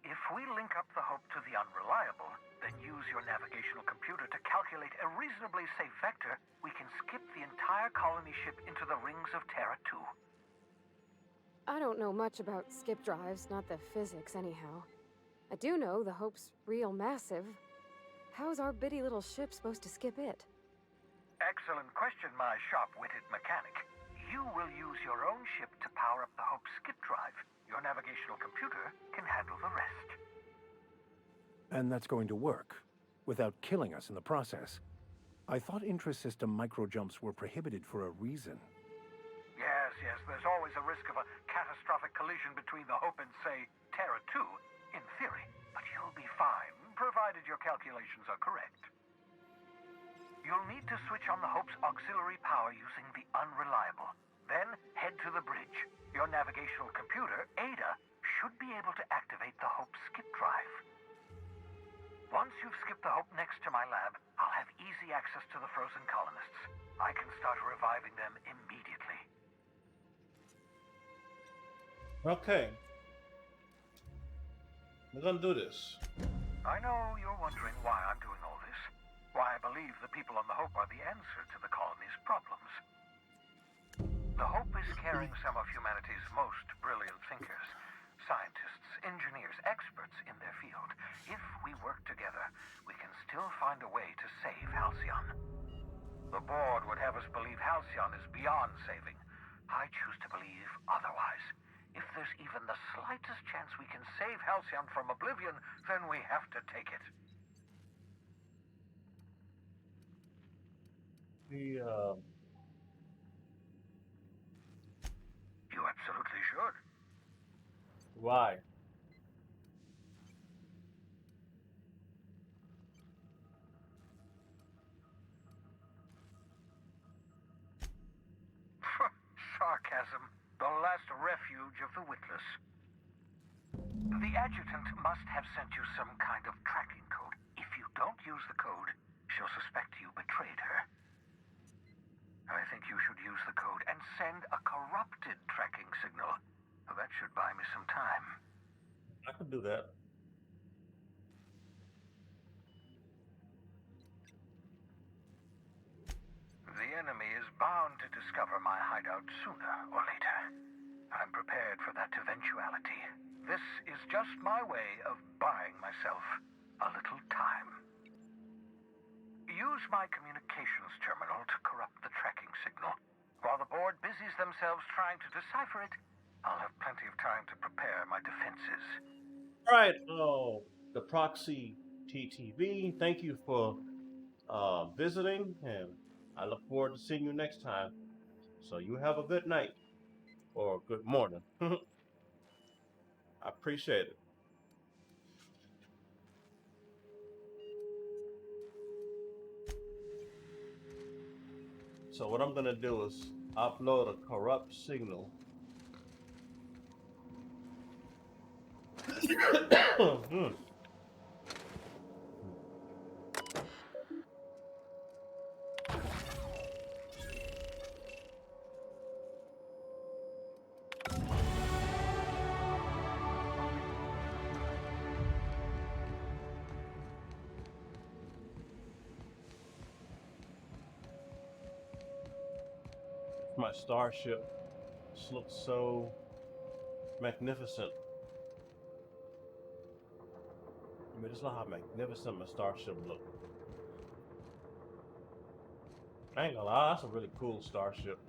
If we link up the Hope to the Unreliable, then use your navigational computer to calculate a reasonably safe vector, we can skip the entire colony ship into the rings of Terra 2. I don't know much about skip drives, not the physics anyhow. I do know the Hope's real massive. How's our bitty little ship supposed to skip it? Excellent question, my sharp-witted mechanic. You will use your own ship to power up the Hope's skip drive. Your navigational computer can handle the rest. And that's going to work, without killing us in the process. I thought intra-system microjumps were prohibited for a reason. Yes, there's always a risk of a catastrophic collision between the Hope and, say, Terra 2, in theory. But you'll be fine, provided your calculations are correct. You'll need to switch on the Hope's auxiliary power using the Unreliable. Then head to the bridge. Your navigational computer, Ada, should be able to activate the Hope skip drive. Once you've skipped the Hope next to my lab, I'll have easy access to the frozen colonists. I can start reviving them immediately. Okay. We're gonna do this. I know you're wondering why I'm doing all this. Why I believe the people on the Hope are the answer to the colony's problems. The Hope is carrying some of humanity's most brilliant thinkers. Scientists, engineers, experts in their field. If we work together, we can still find a way to save Halcyon. The board would have us believe Halcyon is beyond saving. I choose to believe otherwise. If there's even the slightest chance we can save Halcyon from oblivion, then we have to take it. You absolutely should. Why? Sarcasm. The last refuge of the witless. The adjutant must have sent you some kind of tracking code. If you don't use the code, she'll suspect you betrayed her. I think you should use the code and send a corrupted tracking signal. That should buy me some time. I could do that. The enemy is bound to discover my hideout sooner or later. I'm prepared for that eventuality. This is just my way of buying myself a little time. Use my communications terminal to corrupt the tracking signal. While the board busies themselves trying to decipher it, I'll have plenty of time to prepare my defenses. All right. Oh, the Proxy TTV. Thank you for visiting, and I look forward to seeing you next time. So you have a good night or good morning. I appreciate it. So what I'm gonna do is upload a corrupt signal. My starship. This looks so magnificent. I mean, just look how magnificent my starship looks. I ain't gonna lie, that's a really cool starship.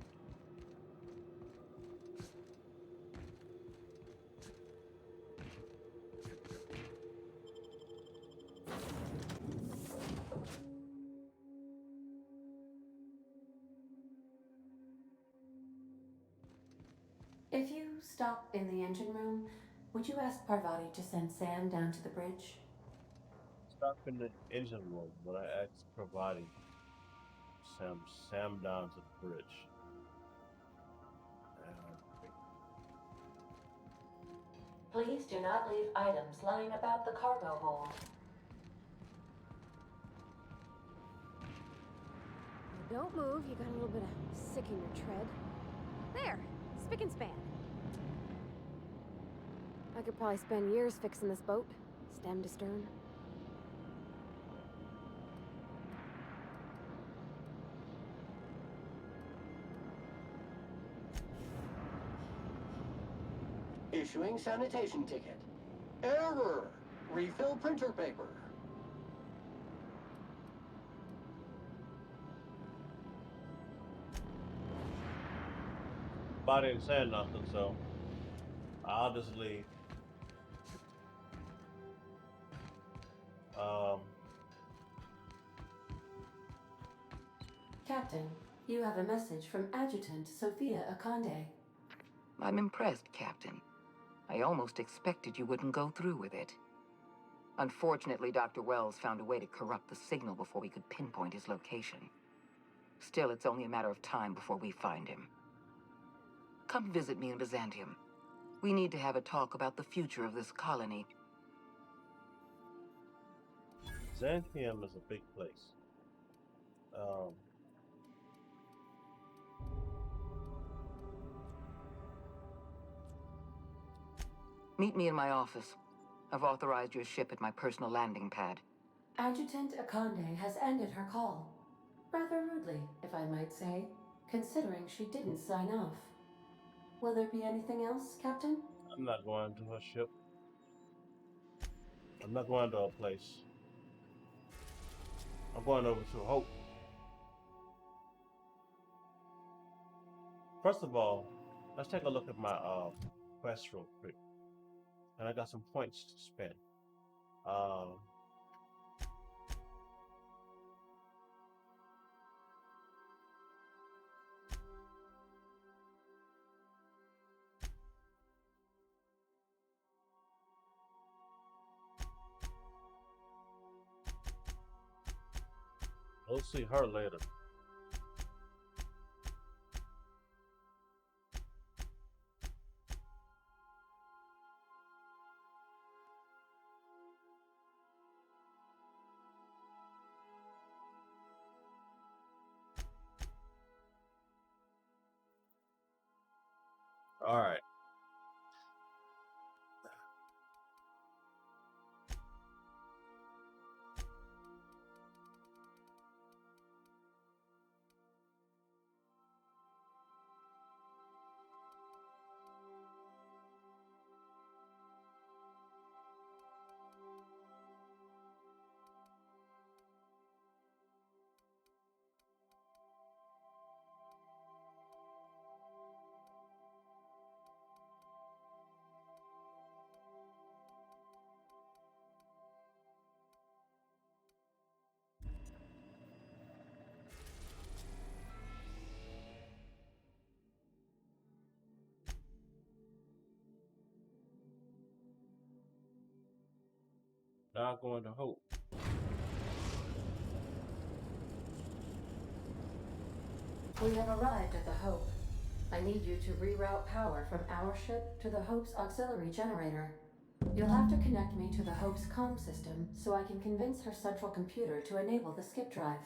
If you stop in the engine room, would you ask Parvati to send Sam down to the bridge? Stop in the engine room when I asked Parvati. Sam down to the bridge. Please do not leave items lying about the cargo hold. Don't move, you got a little bit of sick in your tread. There, spick and span. I could probably spend years fixing this boat, stem to stern. Issuing sanitation ticket. Error! Refill printer paper. Body didn't say nothing, so I'll just leave. Captain, you have a message from Adjutant Sophia Akande. I'm impressed, Captain. I almost expected you wouldn't go through with it. Unfortunately, Dr. Wells found a way to corrupt the signal before we could pinpoint his location. Still, it's only a matter of time before we find him. Come visit me in Byzantium. We need to have a talk about the future of this colony. Byzantium is a big place. Meet me in my office. I've authorized your ship at my personal landing pad. Adjutant Akande has ended her call. Rather rudely, if I might say, considering she didn't sign off. Will there be anything else, Captain? I'm not going to her ship. I'm not going to her place. I'm going over to Hope. First of all, let's take a look at my quest real quick. And I got some points to spend. We'll see her later. All right. Now going to Hope. We have arrived at the Hope. I need you to reroute power from our ship to the Hope's auxiliary generator. You'll have to connect me to the Hope's comm system so I can convince her central computer to enable the skip drive.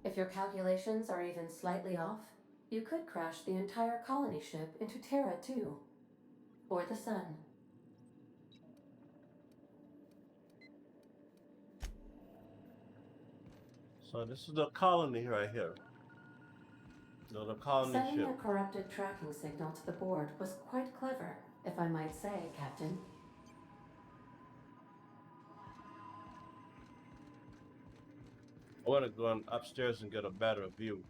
If your calculations are even slightly off, you could crash the entire colony ship into Terra 2. Or the Sun. So this is the colony right here. So the colony Sending ship. a corrupted tracking signal to the board was quite clever, if I might say, Captain. I want to go upstairs and get a better view.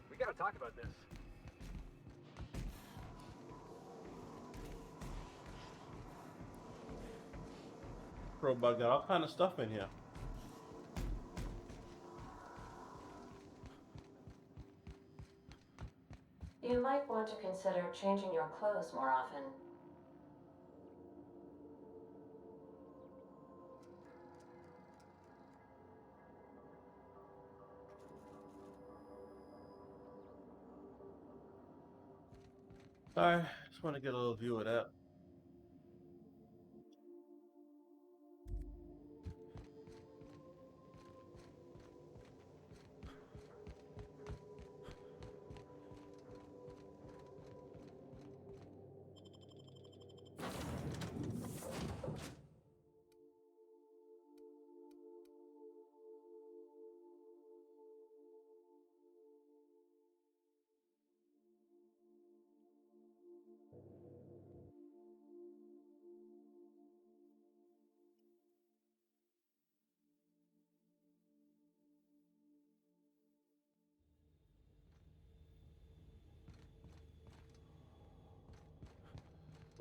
We gotta talk about this. Crowbar got all kind of stuff in here. You might want to consider changing your clothes more often. Sorry, just want to get a little view of that.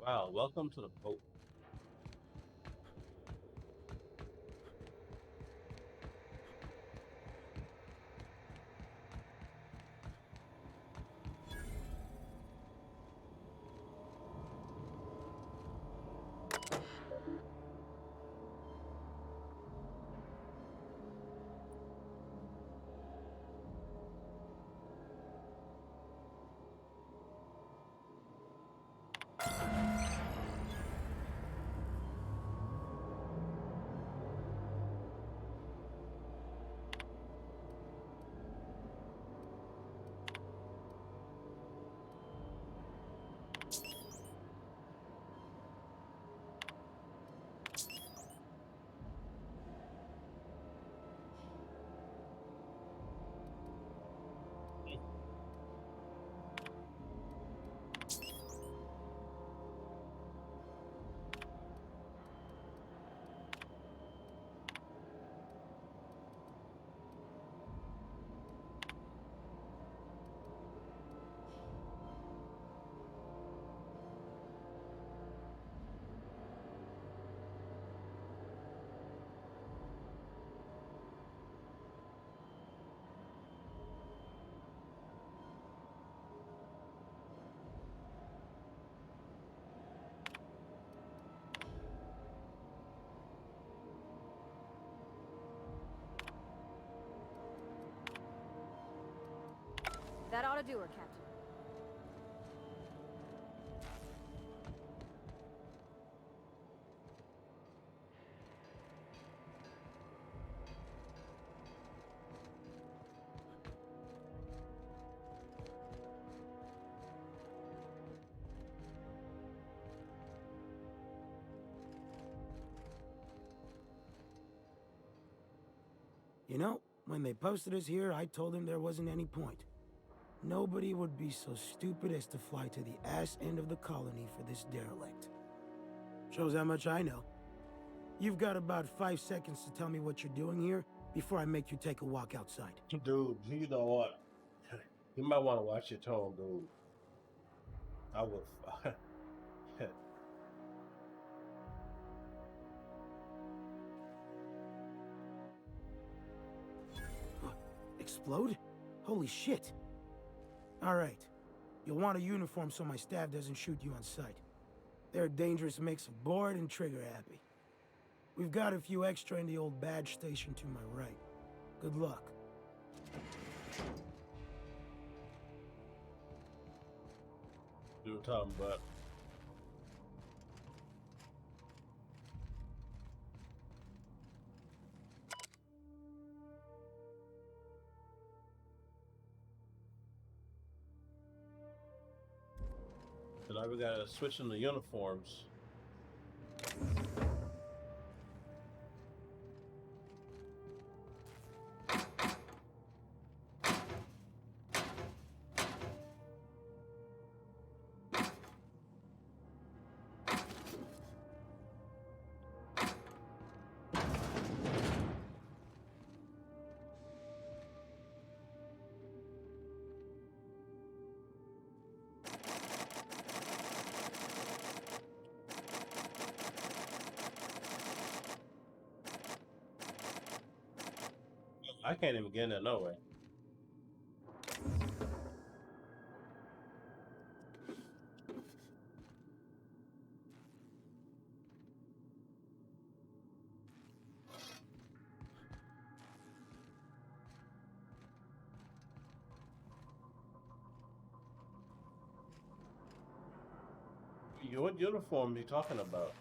Wow, welcome to the boat. Not a doer, Captain. You know, when they posted us here, I told them there wasn't any point. Nobody would be so stupid as to fly to the ass end of the colony for this derelict. Shows how much I know. You've got about 5 seconds to tell me what you're doing here before I make you take a walk outside. Dude, you know what? You might want to watch your tone, dude. I would. Explode? Holy shit. Alright. You'll want a uniform so my staff doesn't shoot you on sight. They're a dangerous mix of bored and trigger-happy. We've got a few extra in the old badge station to my right. Good luck. Do what talking about. So now we gotta switch in the uniforms. I can't even get in there, no way. What uniform are you talking about?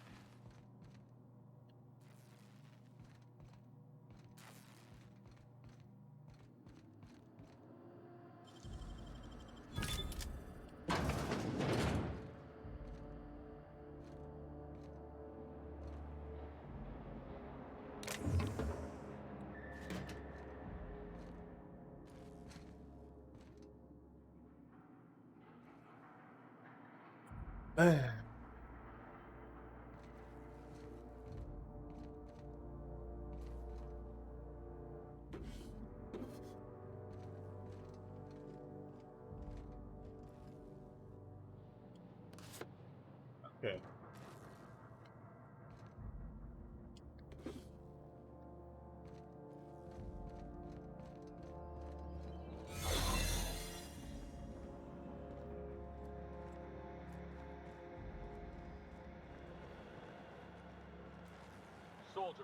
Okay. Soldier.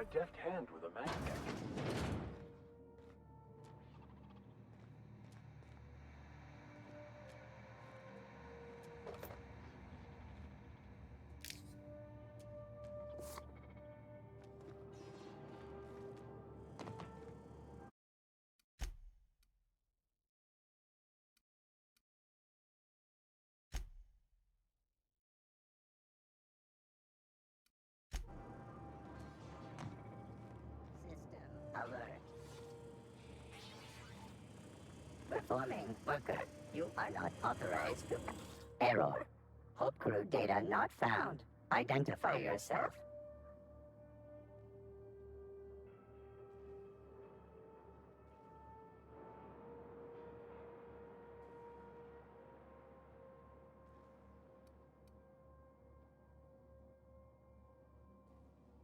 a deft hand with a mag tech. Alert. Performing worker, you are not authorized to... Error. Hope crew data not found. Identify yourself.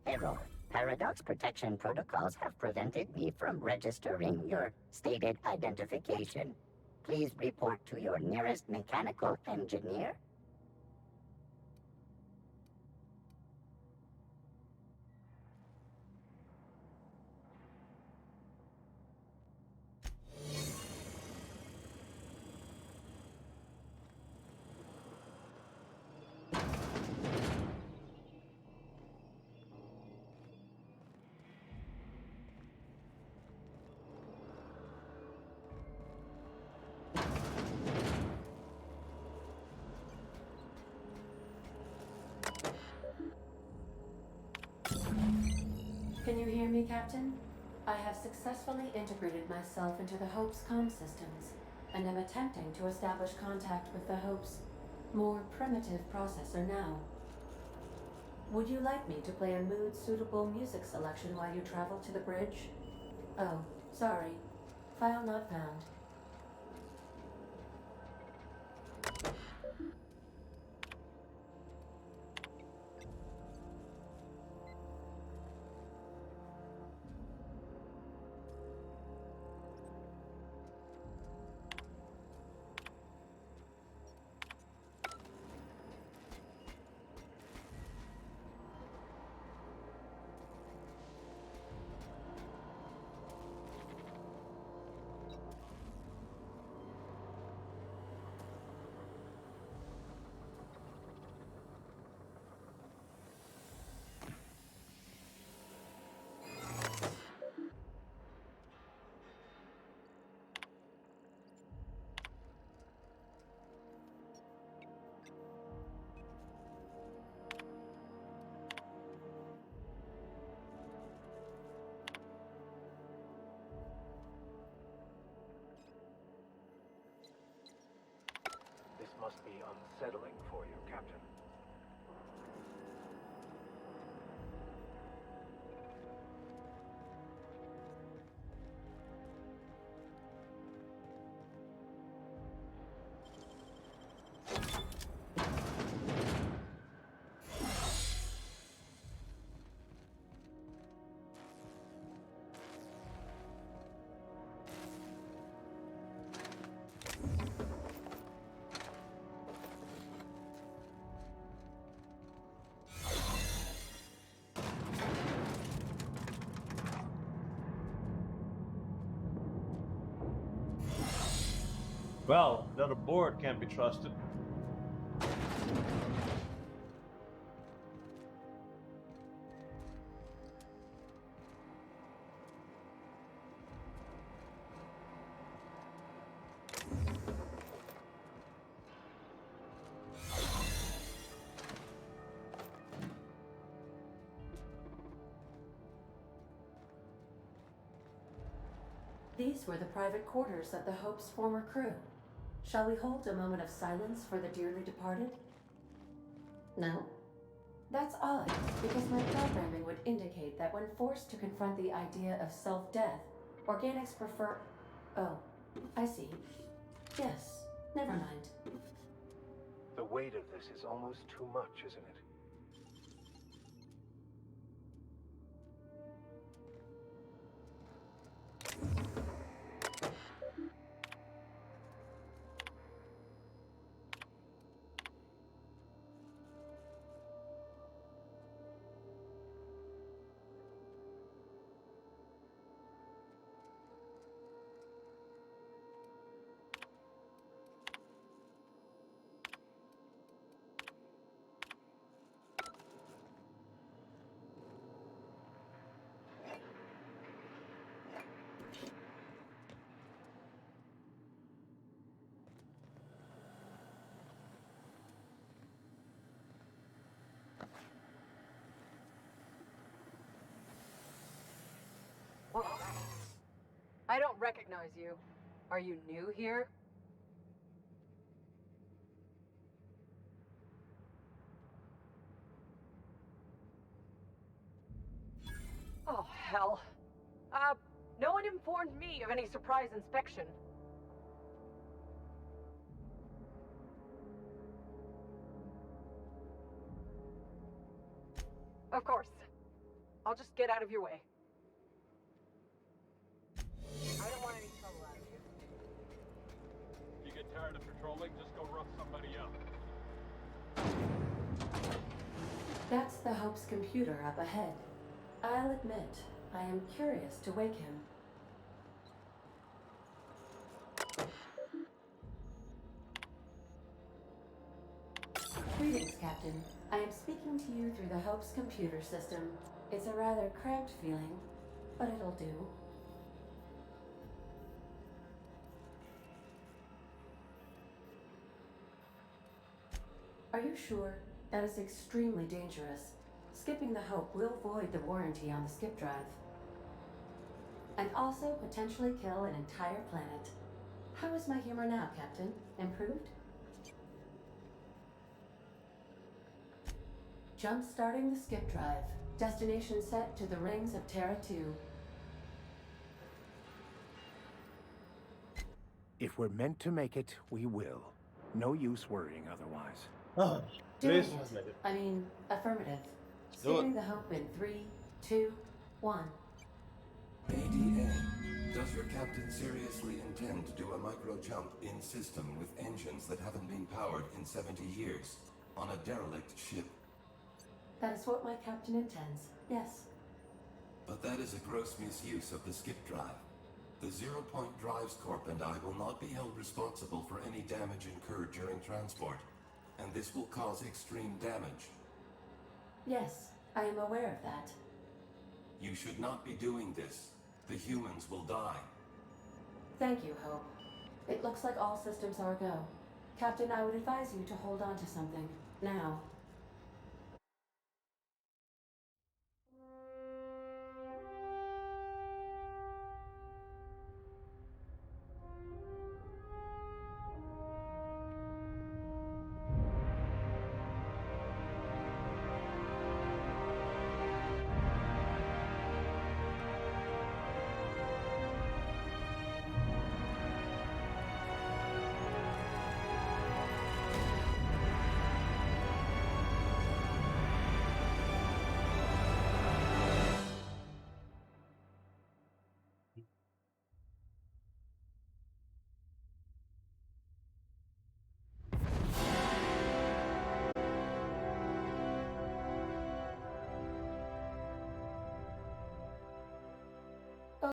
Error. Paradox protection protocols have prevented me from registering your stated identification. Please report to your nearest mechanical engineer. Can you hear me, Captain? I have successfully integrated myself into the Hope's comm systems, and am attempting to establish contact with the Hope's more primitive processor now. Would you like me to play a mood-suitable music selection while you travel to the bridge? Oh, sorry. File not found. This must be unsettling for you, Captain. Well, the other board can't be trusted. These were the private quarters of the Hope's former crew. Shall we hold a moment of silence for the dearly departed? No? That's odd, because my programming would indicate that when forced to confront the idea of self-death, organics prefer... Oh, I see. Yes, never mind. The weight of this is almost too much, isn't it? I don't recognize you. Are you new here? Oh, hell. No one informed me of any surprise inspection. Of course. I'll just get out of your way. I don't want any trouble out of you. You get tired of patrolling, just go rough somebody up. That's the Hope's computer up ahead. I'll admit, I am curious to wake him. Greetings, Captain. I am speaking to you through the Hope's computer system. It's a rather cramped feeling, but it'll do. Are you sure? That is extremely dangerous. Skipping the Hope will void the warranty on the skip drive. And also potentially kill an entire planet. How is my humor now, Captain? Improved? Jump-starting the skip drive. Destination set to the rings of Terra 2. If we're meant to make it, we will. No use worrying otherwise. Oh, Doing please. it. I mean, affirmative. Do it. Skipping the Hope in 3, 2, 1. ADA, does your captain seriously intend to do a micro jump in system with engines that haven't been powered in 70 years on a derelict ship? That is what my captain intends, yes. But that is a gross misuse of the skip drive. The Zero Point Drives Corp and I will not be held responsible for any damage incurred during transport, and this will cause extreme damage. Yes, I am aware of that. You should not be doing this. The humans will die. Thank you, Hope. It looks like all systems are go. Captain, I would advise you to hold on to something. Now.